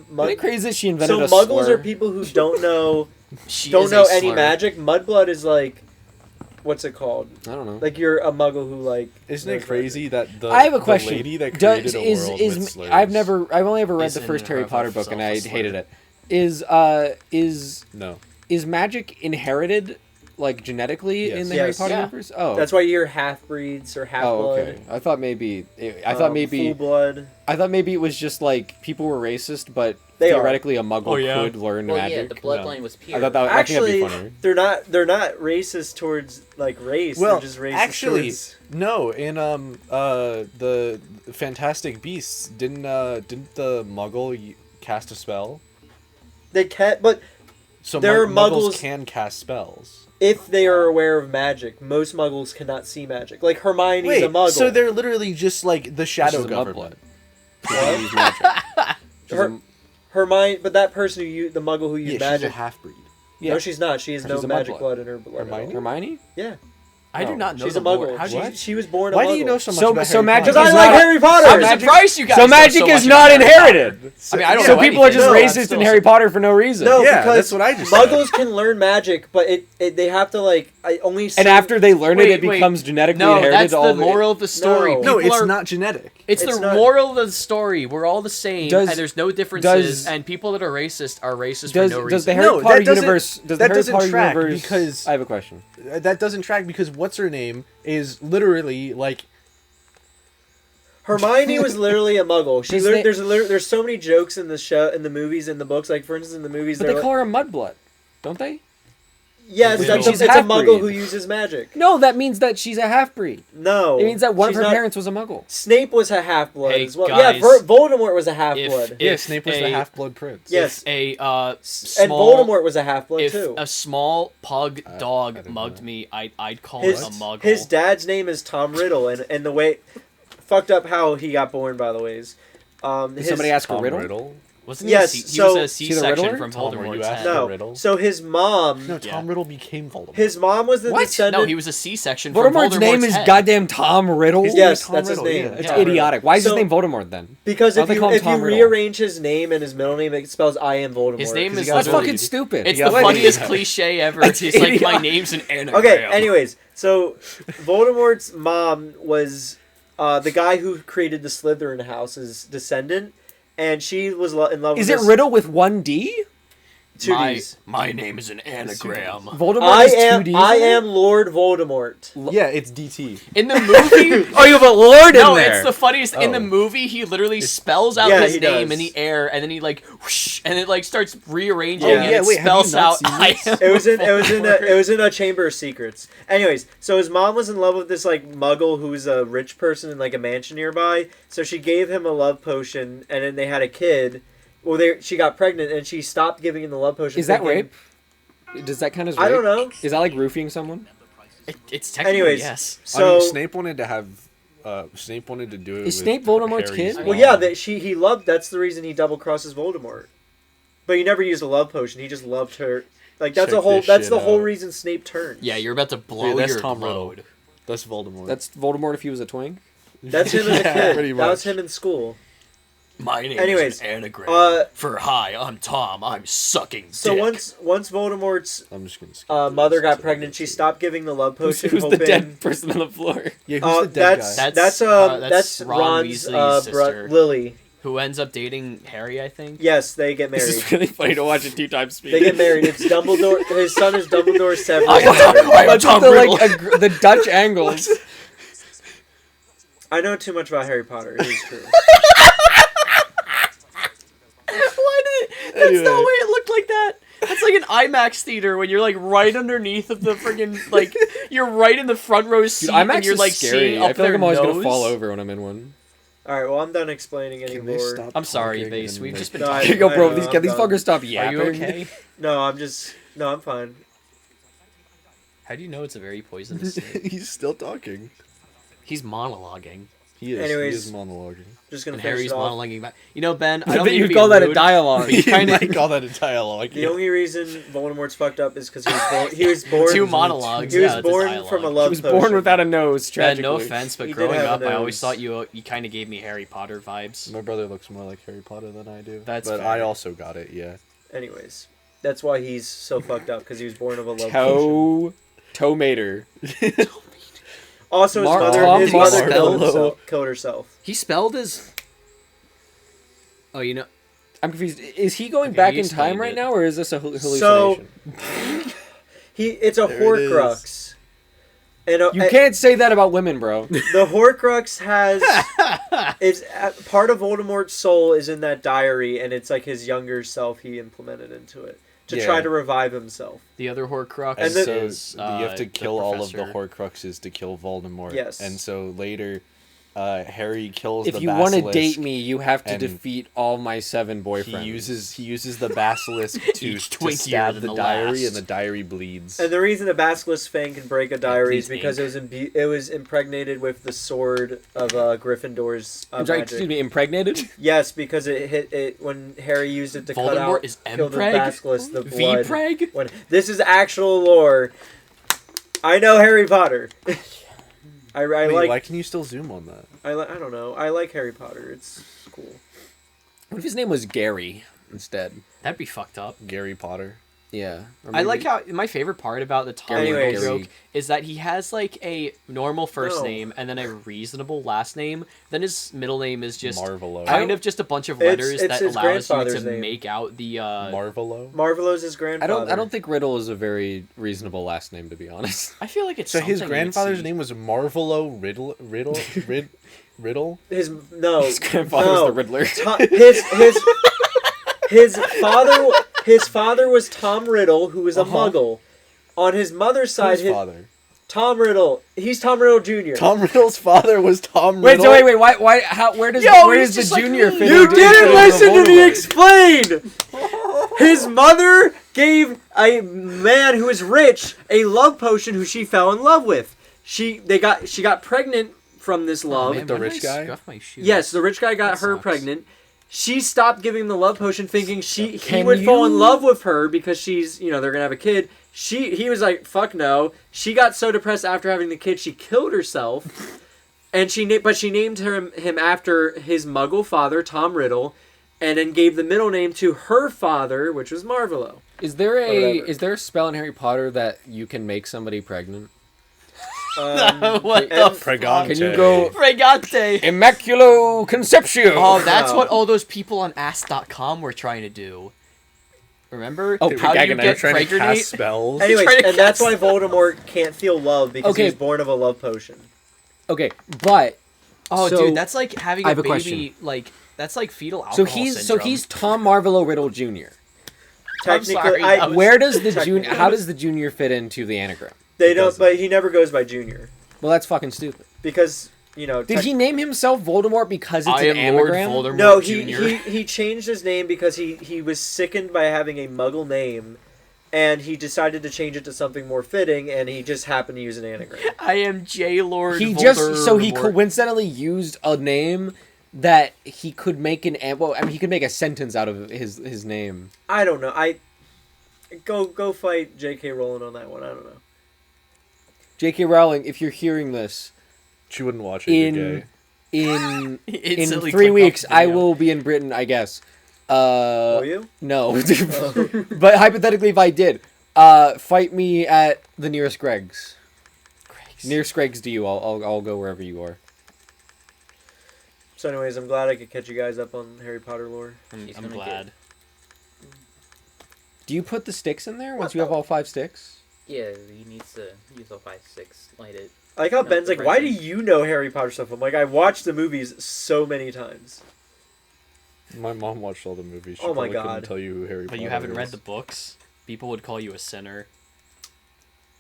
Isn't it crazy that she invented So a Muggles slur? are people who don't know She don't is a know any slur. magic. Mudblood is like, what's it called? I don't know. Like you're a Muggle who like. Isn't knows it crazy that the I have a the question. lady that created Does, a is world is with slurs? I've only ever read the Isn't first Harry of Potter book and I itself a hated slur. it. No. Is magic inherited like genetically Yes. in the Yes. Harry Potter Yeah. universe? Oh, That's why you're half breeds or half oh, blood. okay. I thought maybe full blood. I thought maybe it was just like people were racist, but They are. theoretically a Muggle Oh, yeah. could learn Well, magic. yeah, the bloodline was pure. I thought that I think that'd Actually, be funny. they're not racist towards like race. Well, they're just racist actually, towards... no. In the Fantastic Beasts, didn't the Muggle cast a spell? they can't. But So There are Muggles Muggles- can cast spells. if they are aware of magic, most Muggles cannot see magic. Like Hermione's a Muggle. so they're literally just like the shadow She's a government. What? She's Her- a- Hermione, but that person who used the Muggle who used Yeah, she's magic. a half breed. No, she's not. She has She's no a magic mudblood. blood in her blood. at all. Hermione? Hermione? Yeah, I do Oh. not know she's the a lore. Muggle. How do you? She was born a Why Muggle. do you know so much So- about so Harry magic Because Potter? I is like not- Harry Potter. I'm magic- surprised you guys. So know magic so is much not about Harry Potter. inherited. I mean, I don't So know people are anything, just but I'm racist still in Harry Potter for no reason. No, Yeah, because that's what I just said. Muggles can learn magic, but they have to like only. And after they learn it, it Wait, becomes genetically No, inherited. that's to all the moral of the story. No. No, People it's are- not genetic. It's It's the not- moral of the story. We're all the same, Does- and there's no differences. does- and people that are racist are racist Does for no does reason. the Harry No, that Potter doesn't- universe? Does the that Harry doesn't Potter track universe? because- I have a question. That doesn't track because what's her name is literally like Hermione was literally a Muggle. She Does lit- they- there's so many jokes in the show, in the movies, in the books. Like for instance, in the movies, But they're they like, call her a mudblood, don't they? yes, She's that's a it's a half-breed. Muggle who uses magic. No, that means that she's a half breed. No, It means that one of she's her not- parents was a Muggle. Snape was a half blood Hey, as well. guys, Yeah, Voldemort was a half blood. if Snape was the a- Half-Blood Prince. Yes, A and small, Voldemort was a half blood if too. a small pug I dog didn't mugged know. me, I'd call His it a muggle. his dad's name is Tom Riddle, and the way fucked up how he got born, by the ways. Did His, somebody ask a Tom riddle? Riddle. Wasn't Yes, he? He so- was a See the C-section Riddler? from Tom, were you Voldemort's asked head. the no. riddle? So his mom, No, Tom Yeah. Riddle became Voldemort. his mom was the What? descendant. No, he was a C-section from Voldemort's Voldemort's name is head. goddamn Tom Riddle. His name Yes, is Tom that's his Riddle, name. yeah. It's Yeah. idiotic. Why is So- his name Voldemort then? Because Why if they you call him if you Tom Riddle? rearrange his name and his middle name, it spells I am Voldemort. His name 'Cause is he got That's literally. fucking stupid. It's Yeah, the what? funniest cliche ever. That's It's like my idiotic. name's an anagram. Okay. Anyways, so Voldemort's mom was the guy who created the Slytherin house's descendant, and she was in love Is with it this- Riddle with one D? two Ds. My name is an anagram. Voldemort I is two am Ds. I in it? am Lord Voldemort. Yeah, it's DT. In the movie, Oh, you have a Lord in no, there. it's the funniest. In the Oh. movie, he literally spells out Yeah, his he name does. in the air, and then he like whoosh, and it like starts rearranging, Yeah. and Yeah, it wait, have you spells not out. seen I this? am It was in Voldemort." it was in a Chamber of Secrets. Anyways, so his mom was in love with this like Muggle who's a rich person in like a mansion nearby. So she gave him a love potion, and then they had a kid. Well, she got pregnant, and she stopped giving him the love potion. Is that thinking- rape? Does that count as rape? I don't know. Is that like roofing someone? It's technically Anyways, yes. so I mean, Snape wanted to have. Snape wanted to do it. Is with Snape Voldemort's Harry's kid? well, mom. yeah, that he loved. That's the reason he double crosses Voldemort. But he never used a love potion. He just loved her. Like that's Check a whole. this That's shit the whole out. reason Snape turns. Yeah, you're about to blow Wait, that's your Tom Riddle. load. That's Voldemort. That's Voldemort if he was a twink. That's him as a Yeah, kid. pretty That was much. him in school. My name Anyways, is an anagram. For hi, I'm Tom. I'm sucking So dick. once Voldemort's I'm just gonna. skip mother this got until pregnant, I she get to stopped giving the love potion. Who's the hoping, dead person on the floor? Yeah, who's the dead that's, guy? that's Ron Ron's Weasley's sister. Lily. Who ends up dating Harry? I think. Yes, they get This married. is really funny to watch it 2 times speed. They get married. It's Dumbledore. His son is Dumbledore Severus. I am What's Tom with the, Riddle. like, the Dutch angles? I know too much about Harry Potter. It is true. That's no way it looked like that. That's like an IMAX theater when you're like right underneath of the friggin' like you're right in the front row seat Dude, IMAX and you're is like scary. seeing up I feel like their I'm always nose. gonna fall over when I'm in one. All right, well, I'm done explaining anymore. I'm sorry, Vase. We've just been No, talking. Yo, bro, I know, can these I'm done. fuckers stop Are yapping? you okay? No, I'm fine. How do you know it's a very poisonous snake? He's still talking. He's monologuing. He is. Anyways. He is monologuing. Just gonna And finish Harry's it off. monologuing back. You know, Ben, I don't mean You to be call that a rude, dialogue. but you kind of call that a dialogue. The only reason Voldemort's fucked up is because he was born. two monologues. He was yeah, it's a born dialogue. from a He love was potion. born without a nose, Ben, tragically. no offense, but He did growing have up, a I always nose. thought you kind of gave me Harry Potter vibes. My brother looks more like Harry Potter than I do. That's but fair. I also got it. Yeah. Anyways, that's why he's so fucked up because he was born of a love potion. Tomater. Also, his Tom mother Marvolo. killed herself. He spelled his. Oh, you know. I'm confused. Is he going Okay, back you in time explained right it. now, or is this a hallucination? So- It's a There it Horcrux. And you can't say that about women, bro. the Horcrux has is part of Voldemort's soul is in that diary, and it's like his younger self he implemented into it to Yeah. try to revive himself. The other Horcrux And then- so is you have to the kill all of the professor. Horcruxes to kill Voldemort. Yes. And so later, Harry kills If the you want basilisk. to date me, you have to and defeat all my 7 boyfriends. He uses the basilisk to, Each to twinkier stab than the the diary, last. and the diary bleeds. And the reason the Basilisk Fang can break a diary is please because it was impregnated with the sword of Gryffindor's I'm sorry, magic. excuse me, impregnated? Yes, because it hit it when Harry used it to cut Voldemort out is kill the Mpreg? basilisk, the blood. V-Preg? When this is actual lore. I know Harry Potter. I Wait, like why can you still zoom on that? I don't know. I like Harry Potter. It's cool. What if his name was Gary instead? That'd be fucked up. Gary Potter. Yeah. Or I like maybe- how my favorite part about the Tom Anyways. Riddle joke is that he has like a normal first No. name and then a reasonable last name. Then his middle name is just Marvolo. kind of just a bunch of It's- letters it's that his allows you to grandfather's name. make out the. Marvolo. Marvelo's his I grandfather. don't think Riddle is a very reasonable last name, to be honest. I feel like it's So his something you'd grandfather's see. name was Marvolo Riddle. his no. His grandfather's no. the Riddler. His father was Tom Riddle, who was a Muggle. On his mother's side, Whose father? Tom Riddle. He's Tom Riddle Jr. Tom Riddle's father was Tom Wait, Riddle. so wait, why, where does he's the just like junior me. fit You into didn't the listen to me Voldemort? explain. His mother gave a man who is rich a love potion who she fell in love with. She got pregnant from this love. Man, the why did rich I guy? scuff my shoe? Yes, the rich guy got That her sucks. pregnant. She stopped giving him the love potion, thinking he Can would fall in you- love with her because she's they're gonna have a kid. He was like, fuck no. She got so depressed after having the kid she killed herself, and she named him after his Muggle father Tom Riddle, and then gave the middle name to her father, which was Marvolo. Is there Whatever. a spell in Harry Potter that you can make somebody pregnant? What the and- Pregante. Can you go Fregate? Immaculo Conception? Oh, that's No. what all those people on Ask.com were trying to do. Remember? Oh, how do you Gaganite. get trying to cast pregnant? spells. Anyways, Trying to and that's cast- why Voldemort can't feel love because Okay. he was born of a love potion. Okay, but Oh, So, dude, that's like having I a have a baby. question. Like that's like fetal alcohol so he's Tom Marvolo Riddle Jr. Technically, sorry, that was- Where does the junior? Technically. How does the junior fit into the anagram? they He don't, doesn't. but he never goes by Junior Well, that's fucking stupid. because Did he name himself Voldemort because it's I an am Lord anagram? Voldemort No, Jr. he changed his name because he was sickened by having a Muggle name, and he decided to change it to something more fitting, and he just happened to use an anagram. I am J Lord. He Voldemort. coincidentally used a name that he could make he could make a sentence out of his name. I don't know. Go fight J.K. Rowling on that one. I don't know. J.K. Rowling, if you're hearing this, She wouldn't watch it. You're in gay. in He in instantly 3 clicked off weeks, the I video. will be in Britain, I guess. Will you? No, but hypothetically, if I did, fight me at the nearest Greg's. Nearest Greg's to you. I'll go wherever you are. So, anyways, I'm glad I could catch you guys up on Harry Potter lore. I'm glad. Do you put the sticks in there once you have all 5 sticks? Yeah, he needs to use a 5-6, light it. I like how No, Ben's like, the "Why do person- you know Harry Potter stuff?" I'm like, "I watched the movies so many times." My mom watched all the movies. She Oh my probably God. couldn't tell you who Harry But Potter you haven't read is. the books. People would call you a sinner.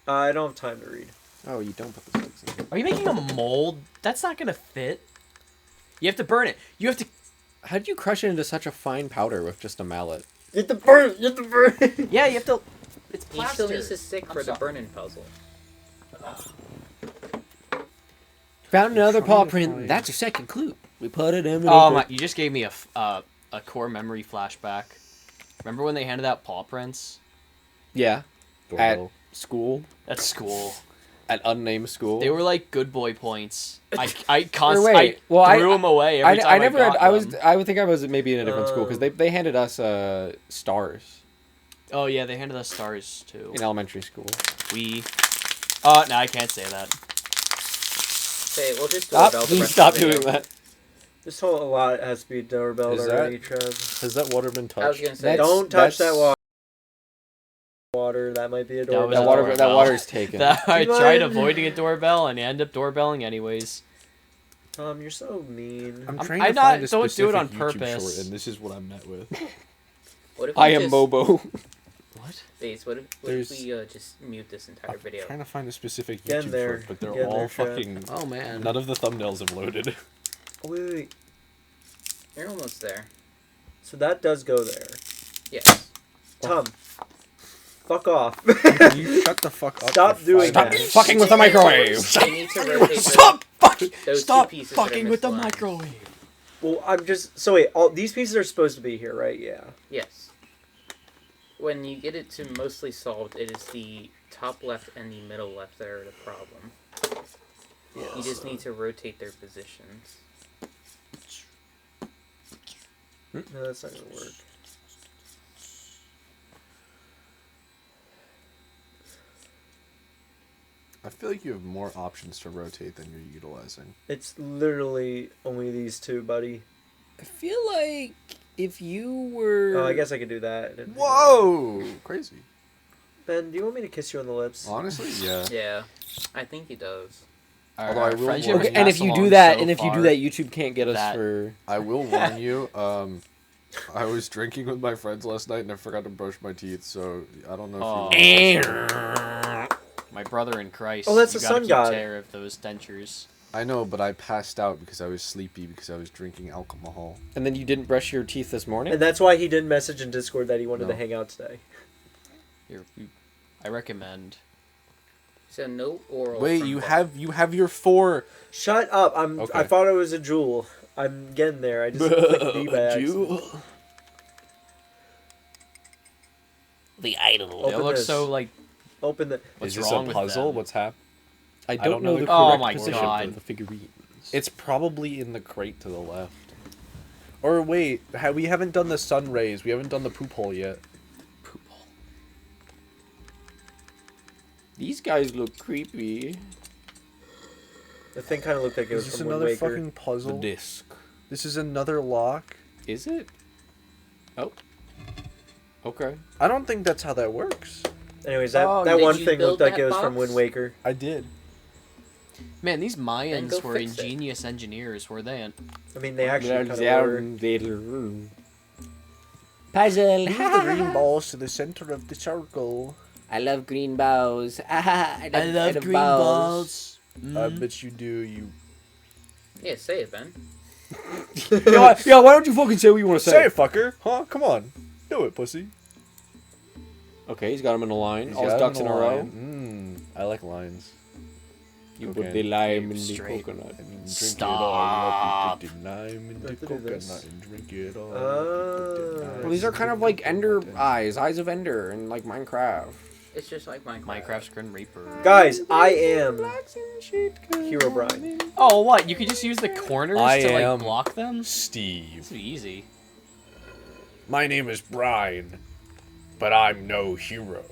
I don't have time to read. Oh, you don't put the sticks in. Are you making a mold? That's not gonna fit. You have to burn it. You have to. How did you crush it into such a fine powder with just a mallet? You have to burn it! You have to burn it! Yeah, you have to. It's He plaster. still needs to stick for the burn-in puzzle. Found another trying paw to print. find- That's your second clue. We put it in. Oh my! You just gave me a core memory flashback. Remember when they handed out paw prints Yeah. At Doorbell. school. at school? At unnamed school. They were like good boy points. I Wait, constantly well, I- threw them away every time I never got had. I was. them. I would think I was maybe in a different school because Oh. they handed us stars Oh yeah, they handed us stars too. in elementary school. We. No, I can't say that. Say, we'll just Stop! doorbell the Please rest stop of the doing video. that. This whole lot has to be doorbelled Is already, that- Trev. Has that water been touched? I was gonna say, That's- Don't touch that that's- water. That might be a That doorbell. was That a water. doorbell. That water's taken. I You tried mind? avoiding a doorbell and you end up doorbelling anyways. Tom, you're so mean. I'm I'm- trying I to not- find a don't do it on specific YouTube purpose. short, and this is what I'm met with. what if I we am just, Bobo. What? Bates, what if There's- we just mute this entire I'm video? trying to find a specific Get in YouTube there. short, but they're Get in all there, Trev. fucking. Oh man. None of the thumbnails have loaded. Oh, wait. You're almost there. So that does go there. Yes. Tom, fuck off. Can you shut the fuck up? Stop for doing 5 that. minutes? Fucking with the microwave. They need to rotate Stop fucking! those Stop two pieces that are fucking with the misaligned. microwave. Well, I'm just... So wait, all these pieces are supposed to be here, right? Yeah. Yes. When you get it to mostly solved, it is the top left and the middle left that are the problem. You just need to rotate their positions. No, that's not gonna work. I feel like you have more options to rotate than you're utilizing. It's literally only these two, buddy. I feel like if you were. Oh, I guess I could do that. Whoa! Crazy. Ben, do you want me to kiss you on the lips? Honestly, yeah. Yeah, I think he does. Although I will friendship warn Okay, has you- and if passed you do along that, so and if you do far. that, YouTube can't get us that- for. I will warn you. I was drinking with my friends last night and I forgot to brush my teeth, so I don't know if you. My brother in Christ. Oh, that's you the gotta sun keep god. care of those dentures. I know, but I passed out because I was sleepy because I was drinking alcohol. And then you didn't brush your teeth this morning. And that's why he didn't message in Discord that he wanted No. to hang out today. I recommend. So no oral. Wait, from you Bob. have your 4. Shut up! I Okay. thought it was a jewel. I'm getting there. I just clicked B by accident. The idol. Open it looks this. so like. Open the. What's Is this wrong a with puzzle? them? What's happening? I don't don't know know the the Oh correct my position God. for the figurines. It's probably in the crate to the left. Or wait, we haven't done the sun rays. We haven't done the poop hole yet. These guys look creepy. The thing kind of looked like it was Is this from Wind another Waker. fucking puzzle? The disc. This is another lock. Is it? Oh. Okay. I don't think that's how that works. Anyways, that, Oh, that did one you thing build looked like that it was from box? Wind Waker. I did. Man, these Then Mayans go were fix it. ingenious engineers, were they? I mean, they actually kind of were. Puzzle. Move the green balls to the center of the circle. I love green balls. I love green balls. I bet you do. You Yeah, say it, Ben. Yeah, why don't you fucking say what you want to say it, fucker. Huh? Come on, do it, pussy. Okay, he's got them in a line. He's All his got ducks him in a row. I like lines. You Okay. put the lime in the Straight. coconut. And drink Stop. it all. You put the lime in I the have to do coconut this. and drink it all. Oh. Well, these are kind of like Ender eyes of Ender, in like Minecraft. It's just like Minecraft. Minecraft's Grim Reaper. Guys, I am Hero Brian. Oh, what? You could just use the corners I to am- like block them? Steve. It's easy. My name is Brian, but I'm no hero.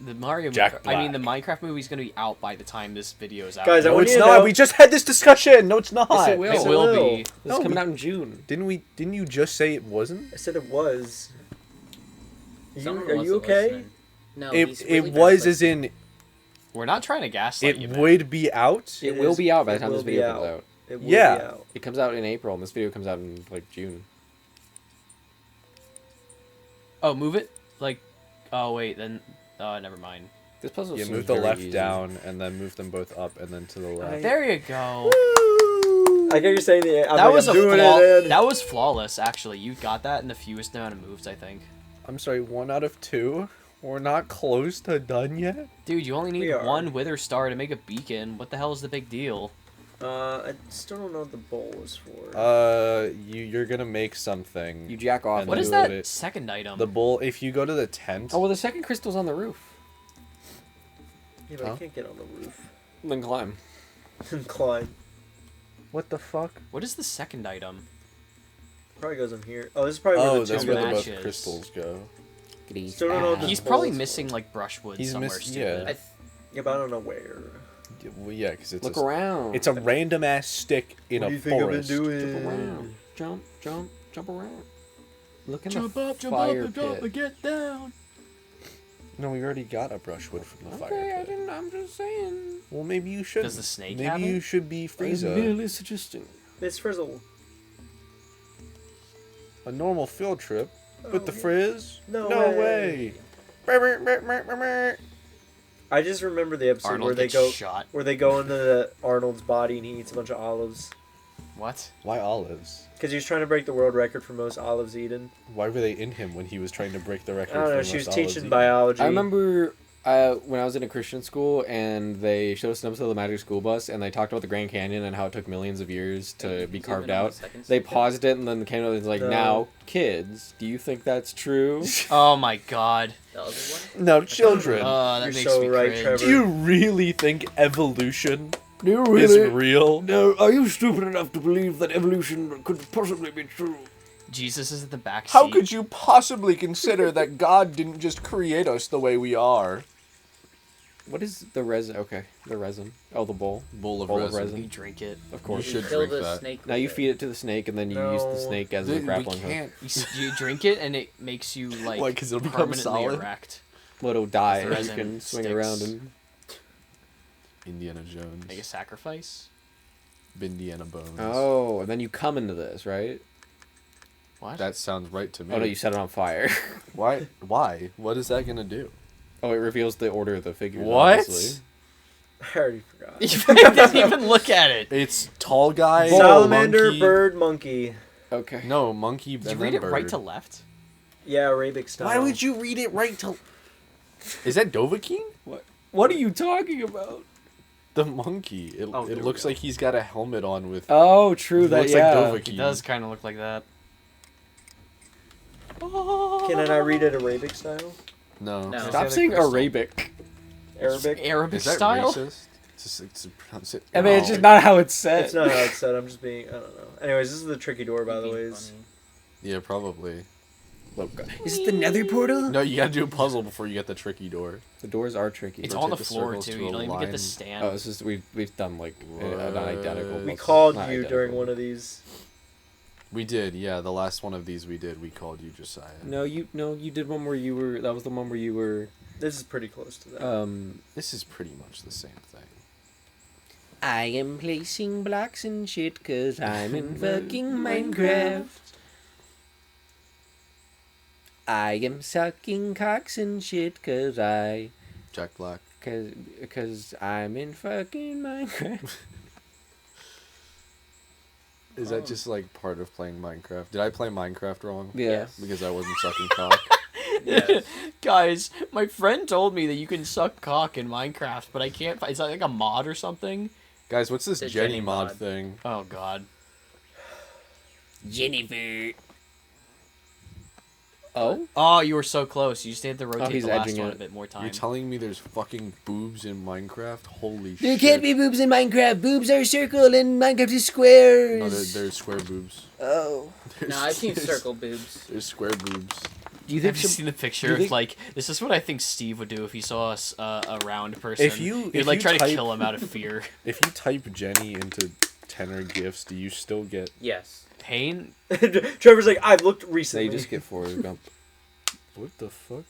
The Mario Jack I mean, the Minecraft movie's gonna be out by the time this video is out. Guys, I No, want it's you to not. know- We just had this discussion. No, it's not. Yes, it will. it will be. This No, is coming we- out in June. Didn't you just say it wasn't? I said it was. Someone Are wasn't you okay? listening. No, It he's really bad was at as in We're not trying to gaslight it you, man. would be out. It will be out by the It time this will be video comes out. out. It will Yeah. be out. It comes out in April, and this video comes out in like June. Oh, move it. Like, oh wait, then. Never mind. This puzzle You seems move the very left easy. down and then move them both up and then to the left. There you go. I get you're saying the. That was I'm a doing flaw. it. That was flawless, actually. You got that in the fewest amount of moves, I think. I'm sorry, 1 out of 2? We're not close to done yet? Dude, you only We need are. one wither star to make a beacon. What the hell is the big deal? I still don't know what the bowl is for. You're gonna make something. You jack off. And What then is do that it. second item? The bowl, if you go to the tent... Oh well, the second crystal's on the roof. Yeah, but I Huh? can't get on the roof. Then climb. Climb. What the fuck? What is the second item? Probably goes in here. Oh, this is probably where Oh, the that's two where the go. both matches. crystals go. Still don't know what the He's bowl probably is for. missing like brushwood He's somewhere miss- stupid. yeah. Yeah, but I don't know where. Well, yeah, because it's Look a, around. it's a random ass stick in What do a you think I've been forest. doing? Jump around. Jump, jump, jump around. Look in Jump the up, jump fire up, and jump pit. and get down. No, we already got a brushwood from the Okay, fire I pit. didn't. I'm just saying. Well, maybe you should. Does the snake Maybe have you it? should be I'm Frieza. merely suggesting. It's Frizzle. A normal field trip with the yeah. frizz? No way. I just remember the episode Arnold where they gets go shot. where they go into Arnold's body and he eats a bunch of olives What? Why olives? because he was trying to break the world record for most olives eaten. Why were they in him when he was trying to break the record? I don't know. for She was most olives teaching eaten? biology. I remember when I was in a Christian school and they showed us an episode of the Magic School Bus and they talked about the Grand Canyon and how it took millions of years to be Zoom carved in on the out. second They sticker. paused it and then the camera was like, No. "Now, kids, do you think that's true?" Oh my god. The other one? No, children. That You're makes so me right, cringe. Trevor. Do you really think evolution Do you is real? No, are you stupid enough to believe that evolution could possibly be true? Jesus is at the back seat. How could you possibly consider that God didn't just create us the way we are? What is the resin? Okay, the resin. Oh, the bowl. Bowl of Bowl of You resin. drink it. Of course. You should Kill drink the that. snake Now with you it. feed it to the snake and then you use the No. snake as a Dude, we grappling hook. can't. You drink it and it makes you like Why, 'cause it'll become permanently solid? erect. Well, it'll die The and you resin can swing sticks. around and... Indiana Jones. Make a sacrifice. Indiana Bones. Oh, and then you come into this, right? What? That sounds right to me. Oh no, you set it on fire. Why? Why? What is that gonna do? Oh, it reveals the order of the figures. What? Obviously. I already forgot. You didn't even look at it. It's tall guy. Salamander, monkey. bird, monkey. Okay. No, monkey. Did you and read then it right bird. to left? Yeah, Arabic style. Why would you read it right to? Is that Dovahkiin? What are you talking about? The monkey. It, Oh, there it we looks go. like he's got a helmet on with. Oh, true. It That looks yeah. like Dovahkiin. It does kind of look like that. Can I not read it Arabic style? No. No. Stop saying Arabic. Arabic? Arabic Is that style? racist? To pronounce it. I mean, it's No. just not how it's said. It's not how it's said. I'm just being. I don't know. Anyways, this is the tricky door, by the Being ways. funny. Yeah, probably. Is it the Nether portal? No, you gotta do a puzzle before you get the tricky door. The doors are tricky. It's Rotate on the the floor circles too. to You a don't even get the line. stand. Oh, it's just we've done like an identical. We puzzle. called Not you identical. during one of these. We did, yeah. The last one of these we did. We called you Josiah. No, you did one where you were. That was the one where you were. This is pretty close to that. This is pretty much the same thing. I am placing blocks and shit cause I'm in fucking Minecraft. I am sucking cocks and shit cause Jack Black. cause I'm in fucking Minecraft. Is that just like part of playing Minecraft? Did I play Minecraft wrong? Yeah. Yes. Because I wasn't sucking cock. Yes. Guys, my friend told me that you can suck cock in Minecraft, but I can't. Is that like a mod or something? Guys, what's this The Jenny Jenny mod mod. thing? Oh God. Jennifer. Oh. Oh, you were so close. You just had to rotate he's the last edging one it. a bit more time. You're telling me there's fucking boobs in Minecraft? Holy shit. There can't be boobs in Minecraft. Boobs are circle and Minecraft is squares. No, there's square boobs. Oh. There's, No, I've seen there's- circle boobs. There's square boobs. Do you Have think you some, seen the do picture you of think- like this is what I think Steve would do if he saw us a round person? If you- he'd if like you try to type- kill him out of fear. If you type Jenny into tenor gifs, do you still get... Yes. Pain. Trevor's like, I've looked recently. they just get Forrest Gump? What the fuck?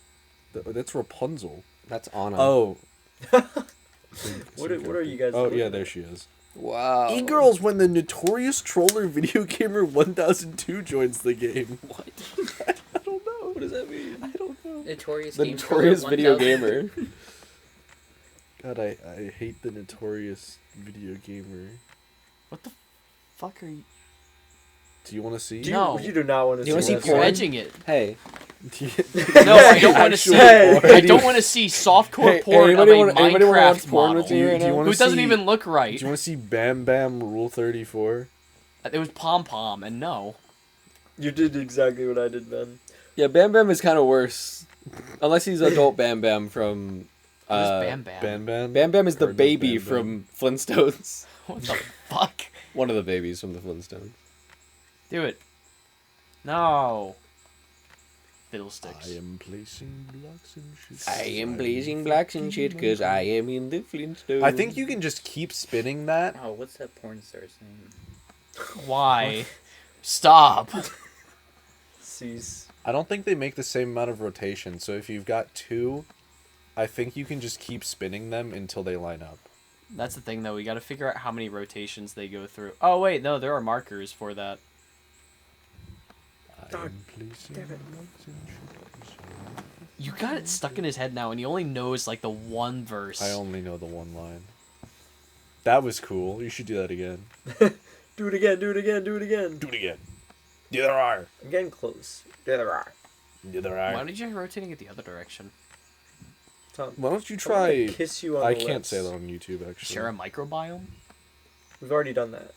That's Rapunzel. That's Anna. Oh. What are you guys? Oh, looking yeah, at? there she is. Wow. E-girls when the notorious troller video gamer 1002 joins the game. What? I don't know. What does that mean? I don't know. Notorious The game notorious killer video 1000. gamer. God, I hate the notorious video gamer. What the fuck are you? Do you want to see? No. You do not want to Do you see wanna that. see You're porn? edging it. Hey. No, I don't want to see. Hey. I don't want to see softcore porn of a anybody wanna watch Minecraft porn model with me right Do you now? wanna who doesn't see- even look Do right. you want to see Bam Bam Rule 34? It was Pom Pom, and no. You did exactly what I did, Ben. Yeah, Bam Bam is kind of worse. Unless he's adult Bam Bam from... Who's Bam Bam? Bam Bam? Bam Bam is the Cardinal baby Bam Bam. from Flintstones. What the fuck? One of the babies from the Flintstones. Do it. No. I Fiddlesticks. am placing blocks and shit. I am blazing blacks and shit because I am in the Flintstones. I think you can just keep spinning that. Oh, what's that porn star's name? Why? Stop. Cease. I don't think they make the same amount of rotation, so if you've got two, I think you can just keep spinning them until they line up. That's the thing, though. We got to figure out how many rotations they go through. Oh wait, no, there are markers for that. I God am placing damn it. blocks and shit 'cause You got it stuck in his head now, and he only knows like the one verse. I only know the one line. That was cool. You should do that again. Do it again, do it again, do it again. Do it again. The other eye. I'm getting close. There are. The other Why eye. did you rotating it the other direction? Tom, Why don't you I'm gonna try? kiss you on I the can't lips. say that on YouTube actually. Share a microbiome? We've already done that.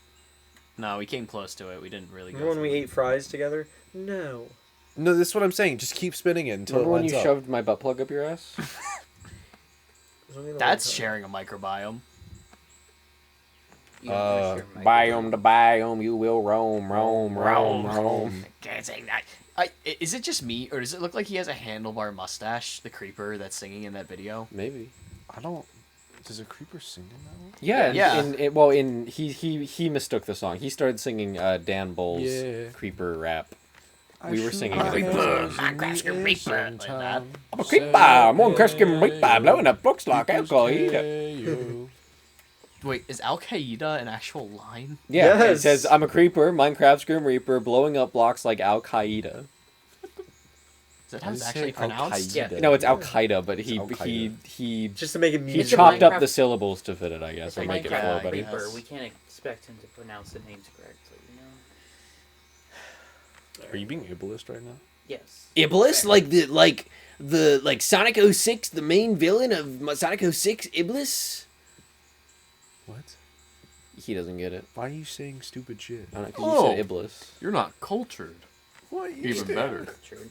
No, we came close to it. We didn't really go. Remember when we through it. ate fries together? No. No, this is what I'm saying. Just keep spinning it until Remember it when lines you up. shoved my butt plug up your ass? It was only the That's one time. sharing a microbiome. You don't wanna share my Biome to biome, you will roam, roam, roam, roam. Can't say that. Is it just me, or does it look like he has a handlebar mustache, the creeper that's singing in that video? Maybe. I don't. Does a creeper sing in that one? Yeah, Yeah. He mistook the song. He started singing Dan Bull's Yeah. Creeper rap. We were shoot singing my it. hands I'm in Creeper, the air Creeper, like that. sometime. I'm a creeper. I'm on Crescent Reaper, blowing up books like alcohol. Hey-yo. Wait, is Al Qaeda an actual line? Yeah, it Yes. says, I'm a creeper, Minecraft's Grim Reaper, blowing up blocks like Al Qaeda. Is that how it's Does it actually say pronounced? Yeah. No, it's Al Qaeda, but he Al-Qaeda. Just to make it he music. It's a chopped up Minecraft- the syllables to fit it, I guess, It's a and make it Minecraft flow better. Reaper. Yes. We can't expect him to pronounce the names correctly, you know? Are you being ableist right now? Yes. Iblis, like Sonic 06, the main villain of Sonic 06, Iblis. What? He doesn't get it. Why are you saying stupid shit? I don't know, 'cause you said Oh. Iblis. You're not cultured. What? Even better. True.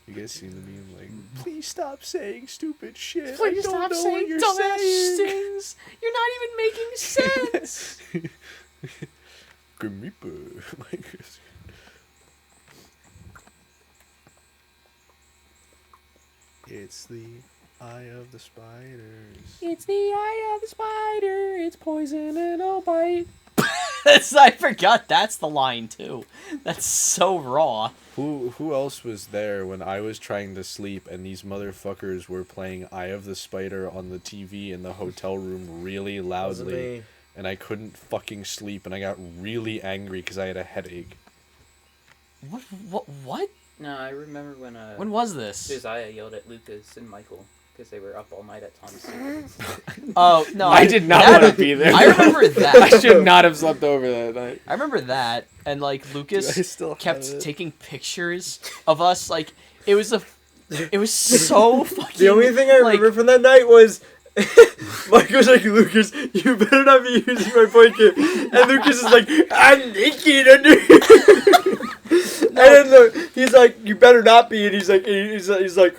You guys seen the meme like, please stop saying stupid shit. Please I don't stop know saying what you're dumbass saying. things. You're not even making sense. Grim Reaper. It's the eye of the spiders. It's the eye of the spider, it's poison and it'll bite. I forgot that's the line too. That's so raw. Who else was there when I was trying to sleep and these motherfuckers were playing Eye of the Spider on the TV in the hotel room really Wasn't loudly me. and I couldn't fucking sleep and I got really angry because I had a headache. What? No, I remember When was this? Josiah yelled at Lucas and Michael because they were up all night at Tom's Secrets. Oh no, I did not that- want to be there. I remember that. I should not have slept over that night. I remember that, and like Lucas I still kept have it. taking pictures of us. Like it was so fucking. The only thing I remember from that night was Mike was like, Lucas, you better not be using my blanket. And Lucas is like, I'm naked under here. And then he's like, you better not be. And he's like, he's like,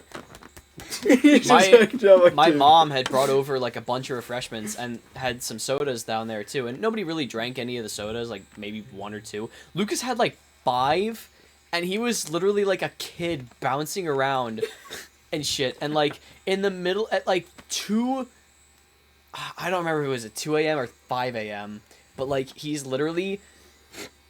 he's just like, "Yeah, like, My dude." mom had brought over like a bunch of refreshments and had some sodas down there too, and nobody really drank any of the sodas, like maybe one or two. Lucas had like 5, and he was literally like a kid bouncing around and shit. And like in the middle at like 2, I don't remember if it was at 2 a.m. or 5 a.m., but like he's literally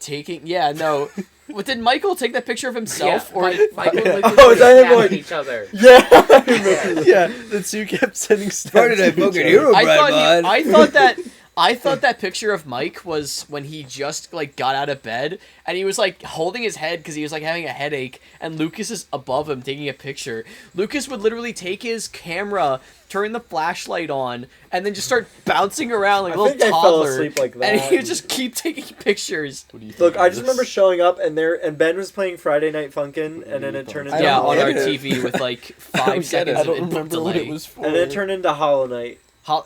taking. Yeah, no. What, did Michael take that picture of himself? Yeah, or Michael and Lucas Oh, were is that him, snapping like- each other. Yeah, I remember. Yeah, the two kept sending Where did I snaps to fucking each hear other. about I thought I thought that picture of Mike was when he just like got out of bed and he was like holding his head because he was like having a headache, and Lucas is above him taking a picture. Lucas would literally take his camera, turn the flashlight on, and then just start bouncing around like a I little think I fell toddler. asleep like And that. he would just keep taking pictures. What do you think Look, of I just this? remember showing up and Ben was playing Friday Night Funkin', and then it turned into Yeah, on our get it. TV with like I don't 5 get it. seconds I of don't input remember what delay. it was for. and then it turned into Hollow Knight.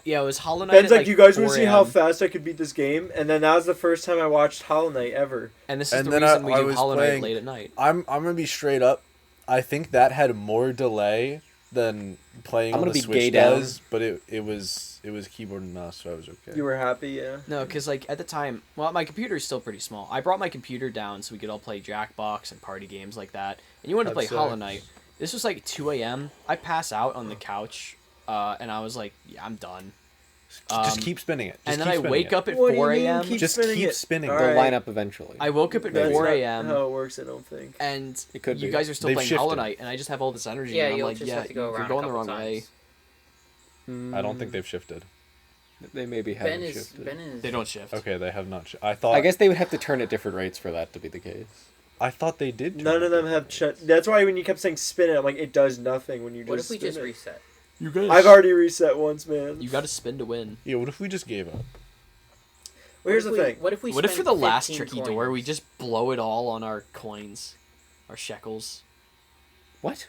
Yeah, it was Hollow Knight. Ben's at, like, "You guys want 4 to see how a.m. fast I could beat this game?" And then that was the first time I watched Hollow Knight ever. And this is And the then reason I we do was Hollow playing- Knight late at night. I'm gonna be straight up. I think that had more delay than playing I'm on gonna the be Switch gay down. does, but it was keyboard and mouse, so I was okay. You were happy, yeah. No, because like at the time, well, my computer is still pretty small. I brought my computer down so we could all play Jackbox and party games like that. And you wanted to play That's Hollow sick. Knight. This was like 2 a.m. I pass out on the couch, and I was like, yeah, I'm done. Just keep spinning it. Just And then keep I spinning wake it. up at What do you 4 mean, a.m. keep Just spinning keep it? spinning. All They'll right. line up eventually. I woke up at That's 4 not a.m. how it works, I don't think. and It could you be. guys are still They've playing Hollow shifted. Knight, and I just have all this energy. Yeah, and I'm you'll like, just yeah, have to go you're around going a the wrong couple way. times. I don't think they've shifted. They maybe Ben haven't is shifted. Ben is. They don't shift. Okay, they have not. I thought. I guess they would have to turn at different rates for that to be the case. I thought they did. None of them have That's why when you kept saying spin it, I'm like, it does nothing when you just What if we spin just it. reset? You guys. I've already reset once, man. You got to spin to win. Yeah. What if we just gave up? Well, here's the What if we- thing. What if we? What if for spend the last 15 tricky coins? door we just blow it all on our coins, our shekels? What?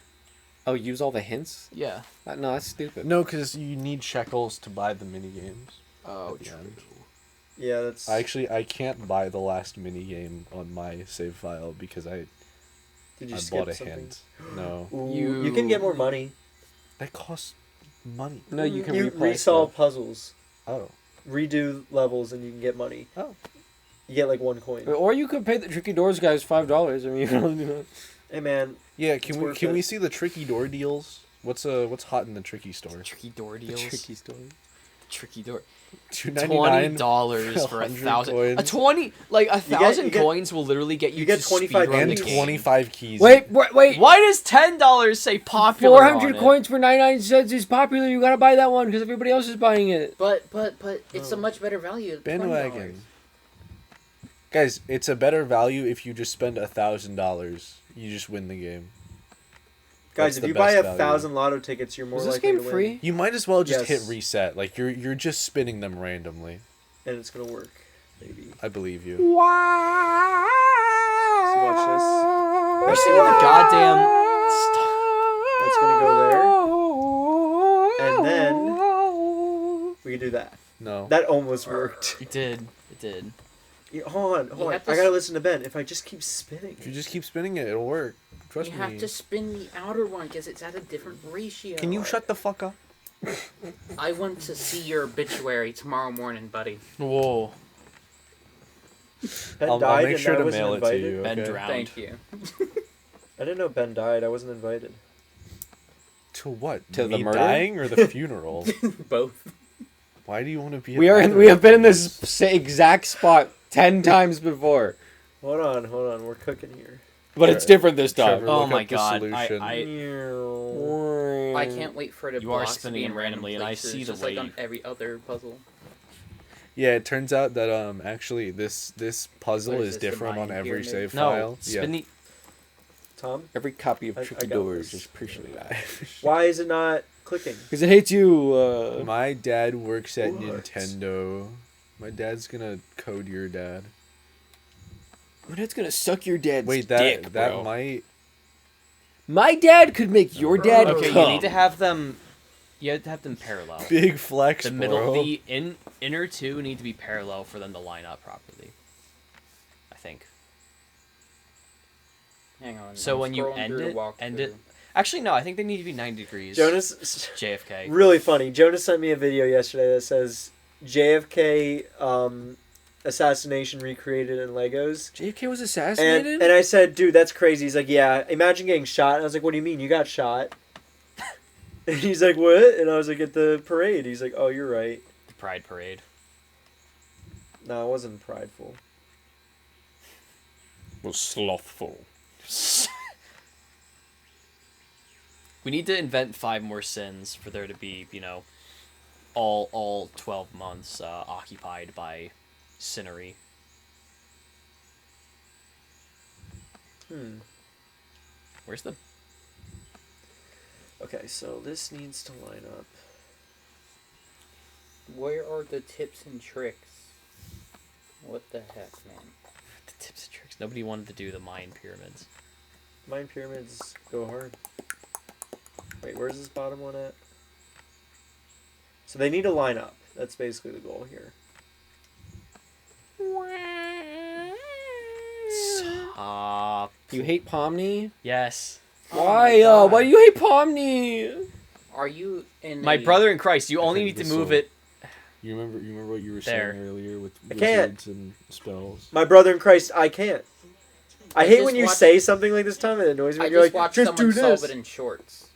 Oh, use all the hints? Yeah. No, that's stupid. No, because you need shekels to buy the mini games. Oh, at the end. Yeah, that's... I can't buy the last mini game on my save file because I Did you I skip bought a something? hint. No, Ooh, You- you can get more money. that costs money. No, you can You replay resolve stuff. puzzles, Oh, redo levels, and you can get money. Oh. You get like 1 coin. Or you could pay the Tricky Doors guys $5. I mean, you can only do that. Hey man, yeah. It's Can we worth it. see the tricky door deals? What's hot in the tricky store? tricky door The deals. Tricky Story. Tricky door. $2.99 $20 for 100 1,000. coins. A 20, like a get- 1,000 you get- coins will literally get you. you get to 25 speedrun and the game. 25 keys. Wait. Why does $10 say popular? 400 on it? coins for 99 cents is popular. You gotta buy that one because everybody else is buying it. But it's a much better value. At Bandwagon. Guys, it's a better value if you just spend $1,000. You just win the game. guys, That's if the you buy best 1,000 lotto tickets, you're more Is this likely game to win. free? You might as well just hit Yes. reset. Like you're just spinning them randomly. And it's gonna work, maybe. I believe you. So watch this. Let's see what the goddamn. That's gonna go there. And then we can do that. No. That almost worked. It did. It did. Yeah, hold on. You I have to gotta listen to Ben. If I just keep spinning. If you just keep spinning it, it'll work. Trust You me. have to spin the outer one because it's at a different ratio. Can you shut the fuck up? I want to see your obituary tomorrow morning, buddy. Whoa. Ben I'll died make and sure I to wasn't mail it to invited. you. Ben okay? drowned. Thank you. I didn't know Ben died. I wasn't invited. To what? To the Me murder? dying or the funeral? Both. Why do you want to be? We have been in this exact spot 10 times before, Hold on. We're cooking here. but it's different this time. Trevor, Oh look my up the god. solution. I can't wait for the You are blocks to spinning be in randomly, and I places, see the just like on wave. every other puzzle. Yeah, it turns out that actually this puzzle What is is this, the different on Mayan every Pyramid? save No. file. Spin Yeah. the. Tom, Every copy of I Tricky got Doors this. is appreciated that. why is it not clicking? Because it hates you. My dad works at What? Nintendo. My dad's gonna code your dad. My dad's gonna suck your dad's Wait, that dick, that bro. might. My dad could make your dad Okay, come. you need to have them. You have to have them parallel. Big flex, The middle, bro. the inner two need to be parallel for them to line up properly. I think. Hang on. So I'm when you scrolling end through the it, end it. walkthrough. Actually, no. I think they need to be 90 degrees. Jonas, JFK. really funny. Jonas sent me a video yesterday that says JFK assassination recreated in Legos. JFK was And assassinated? I said, dude, that's crazy. He's like, yeah, imagine getting shot. And I was like, what do you mean? You got shot? And he's like, what? And I was like, at the parade. He's like, oh, you're right. The Pride Parade. No, it wasn't prideful. was slothful. We need to invent 5 more sins for there to be, all 12 months occupied by scenery. Where's the... Okay, so this needs to line up. Where are the tips and tricks? What the heck, man? the tips and tricks? Nobody wanted to do the Mayan pyramids. Mayan pyramids go hard. Wait, where's this bottom one at? So they need to line up. That's basically the goal here. Stop. You hate Pomni? Yes. Why? Why do you hate Pomni? Are you in My a- brother in Christ, you only think need to this move will- it. You remember what you were There. saying earlier with I can't. wizards and spells? My brother in Christ, I can't. I I hate just when you watched- say something like this, Tom. It annoys me. I You're just like, watched just do someone solve this. it in shorts.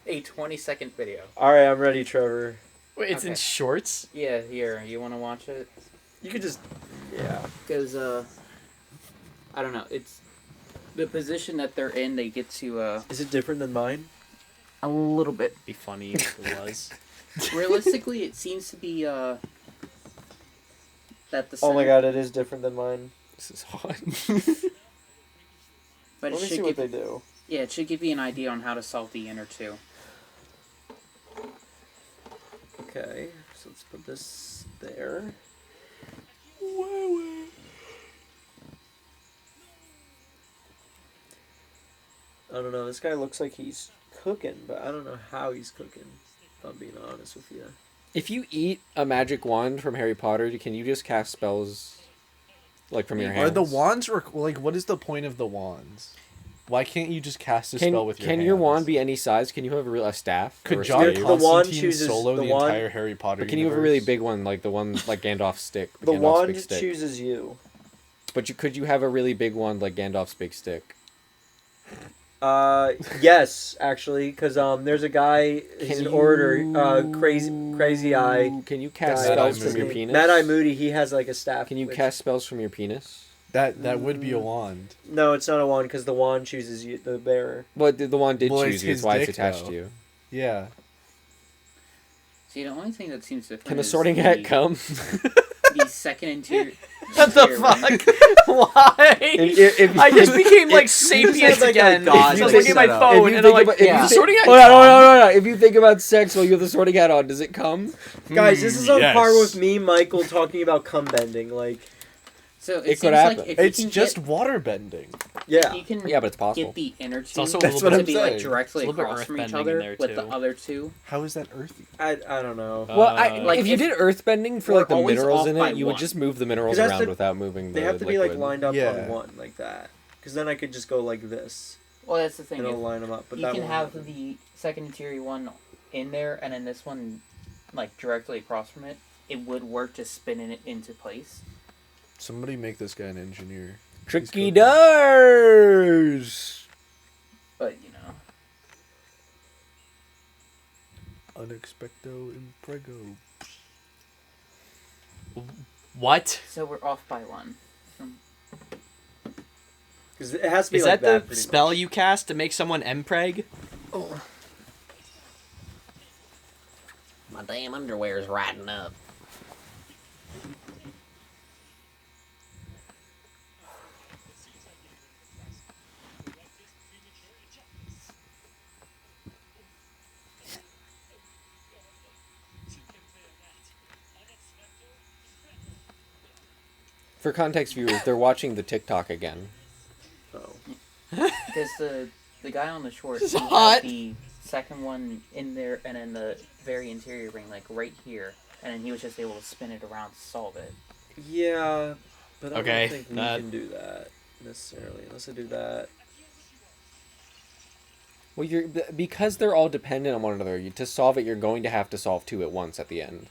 A 20-second video. All right, I'm ready, Trevor. Wait, it's in Okay. shorts? Yeah, here. You want to watch it? You could just, yeah. Because I don't know. It's the position that they're in. They get to Is it different than mine? a little bit. Be funny if it was. Realistically, it seems to be that the. Oh my center- god, it is different than mine. This is hot. But Let it me should see what give, they do. yeah, it should give you an idea on how to solve the inner two. Okay, so let's put this there. I don't know. This guy looks like he's cooking, but I don't know how he's cooking. If I'm being honest with you. If you eat a magic wand from Harry Potter, can you just cast spells like from your hands? Are the wands like? What is the point of the wands? Why can't you just cast a spell with your hands? Can your wand be any size? Can you have a staff? or Could a John stave? The Constantine wand chooses- solo the the, wand- entire Harry Potter But can you have a really universe? big one, like the one like Gandalf's stick? The Gandalf's wand big stick. chooses you. But could you have a really big one like Gandalf's big stick? Yes, actually, because there's a guy. He's an orator. Crazy Eye. Can you cast guy. spells Mad-Eye from your Moody. penis? Mad Eye Moody. He has like a staff. Can you which- cast spells from your penis? That would be a wand. No, it's not a wand because the wand chooses you, the bearer. Well, the wand did Well, choose it's you. That's his why it's dick, attached though. to you. Yeah. See, the only thing that seems different. Can a is sorting hat come? The second interior. What the fuck? Why? I just became like sapient sounds like a again. god I was thing looking at my set up. phone and I'm like, yeah. the sorting hat. Hold on, hold on, hold on. If you think about sex while you have the sorting hat on, does it come? Guys, this is on yes. par with me, Michael, talking about cum bending. Like, So it, It could seems happen. like if It's you can just get, water bending. yeah. you can Yeah, but it's possible. get the inner two also a That's little what bit I'm to be like saying. directly It's a little bit across from each earthbending in other there, with the too. other two. How is that earthy? I don't know. Well, Like, if you if did earthbending for we're like the always minerals off in by it, you would one. just move the minerals 'Cause that's around the- without moving the They have to be like liquid. lined up Yeah. on one like that. Because then I could just go like this Well, that's the thing. and it'll If line them up. But you that can won't have happen. the second interior one in there, and then this one, like directly across from it. It would work just spinning it into place. Somebody make this guy an engineer. Tricky doors. But you know, Unexpecto imprego. What? so we're off by one. 'Cause it has to be Is like that the pretty spell much. you cast to make someone empreg? My damn underwear's riding up. For context viewers, they're watching the TikTok again. Oh. Because the guy on the short, he hot. had the second one in there, and then the very interior ring, like right here, and then he was just able to spin it around to solve it. Yeah, but I Okay, don't think we that- can do that necessarily. Unless I do that. Well, because they're all dependent on one another. To solve it, you're going to have to solve two at once at the end.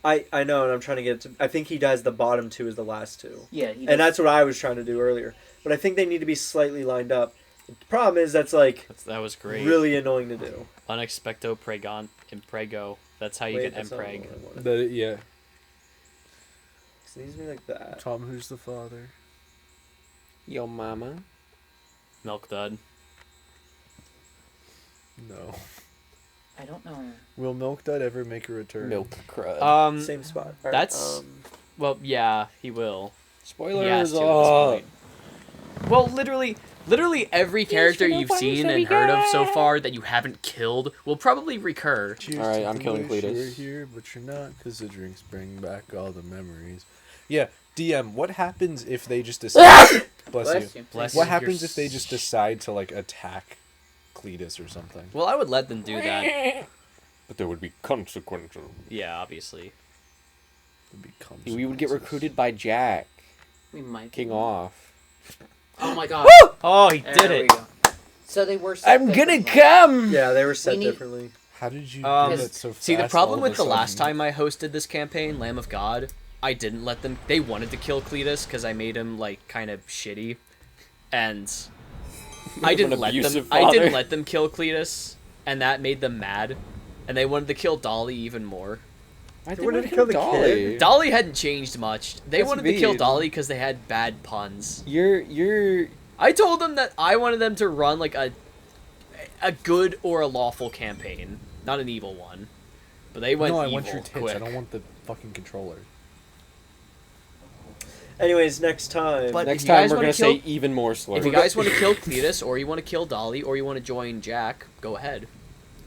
I know, and I'm trying to get it to. I think he does the bottom two as the last two. Yeah, he And that's what I was trying to do earlier. But I think they need to be slightly lined up. The problem is that's like That was great. really annoying to do. Unexpecto pregon imprego. That's how you Wait, get that's not empreg. what I wanted. Yeah. So these be like that. Tom, who's the father? Yo, mama. Milk dud. No. I don't know. Will Milk Dud ever make a return? Milk crud. Same spot. Or, That's- Well, yeah, he will. Spoilers. He has to at Oh. this point. Well, literally every character you've seen and heard of so far that you haven't killed will probably recur. Cheers All right, to I'm the killing wish you Cletus. were here, but you're not, because the drinks bring back all the memories. Yeah, DM, what happens if they just decide... Bless you. Bless What you. happens if they just decide to, like, attack Cletus or something? Well, I would let them do that. But there would be consequences. Yeah, obviously. It becomes We would get recruited by Jack. We might. King off. Oh my god. Oh, he There did we it. go. So they were. set I'm gonna differently. come. Yeah, they were set We need- differently. How did you Um, do that so fast? See, the all problem of with a the last sudden? time I hosted this campaign, Lamb of God, I didn't let them. They wanted to kill Cletus because I made him like kind of shitty, and I An didn't let them. abusive I didn't father. let them kill Cletus, and that made them mad, and they wanted to kill Dolly even more. I They wanted to kill the kid. Dolly hadn't changed much. They That's wanted to kill mean. Dolly because they had bad puns. You're. I told them that I wanted them to run like a good or a lawful campaign, not an evil one. But they went No, I evil want your tits. quick. I don't want the fucking controller. Anyways, next time. But Next if you guys time we're wanna gonna kill- say even more slurs. If you guys want to kill Cletus, or you want to kill Dolly, or you want to join Jack, go ahead.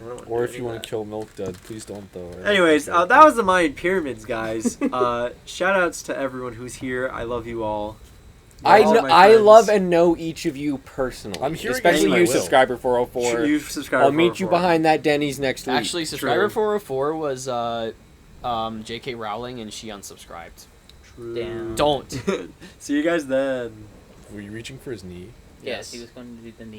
I don't wanna Or do if you any want of to kill Milk Dud, please don't though. that. Anyways, that was the Mayan Pyramids, guys. Shout outs to everyone who's here. I love you all. You're I all know, my I friends. love and know each of you personally. I'm hearing especially I you, will. subscriber 404. You subscribe. I'll meet you behind that Denny's next week. Actually, subscriber True. 404 was J.K. Rowling, and she unsubscribed. Damn. Don't. See you guys then. Were you reaching for his knee? Yes, he was going to do the knee.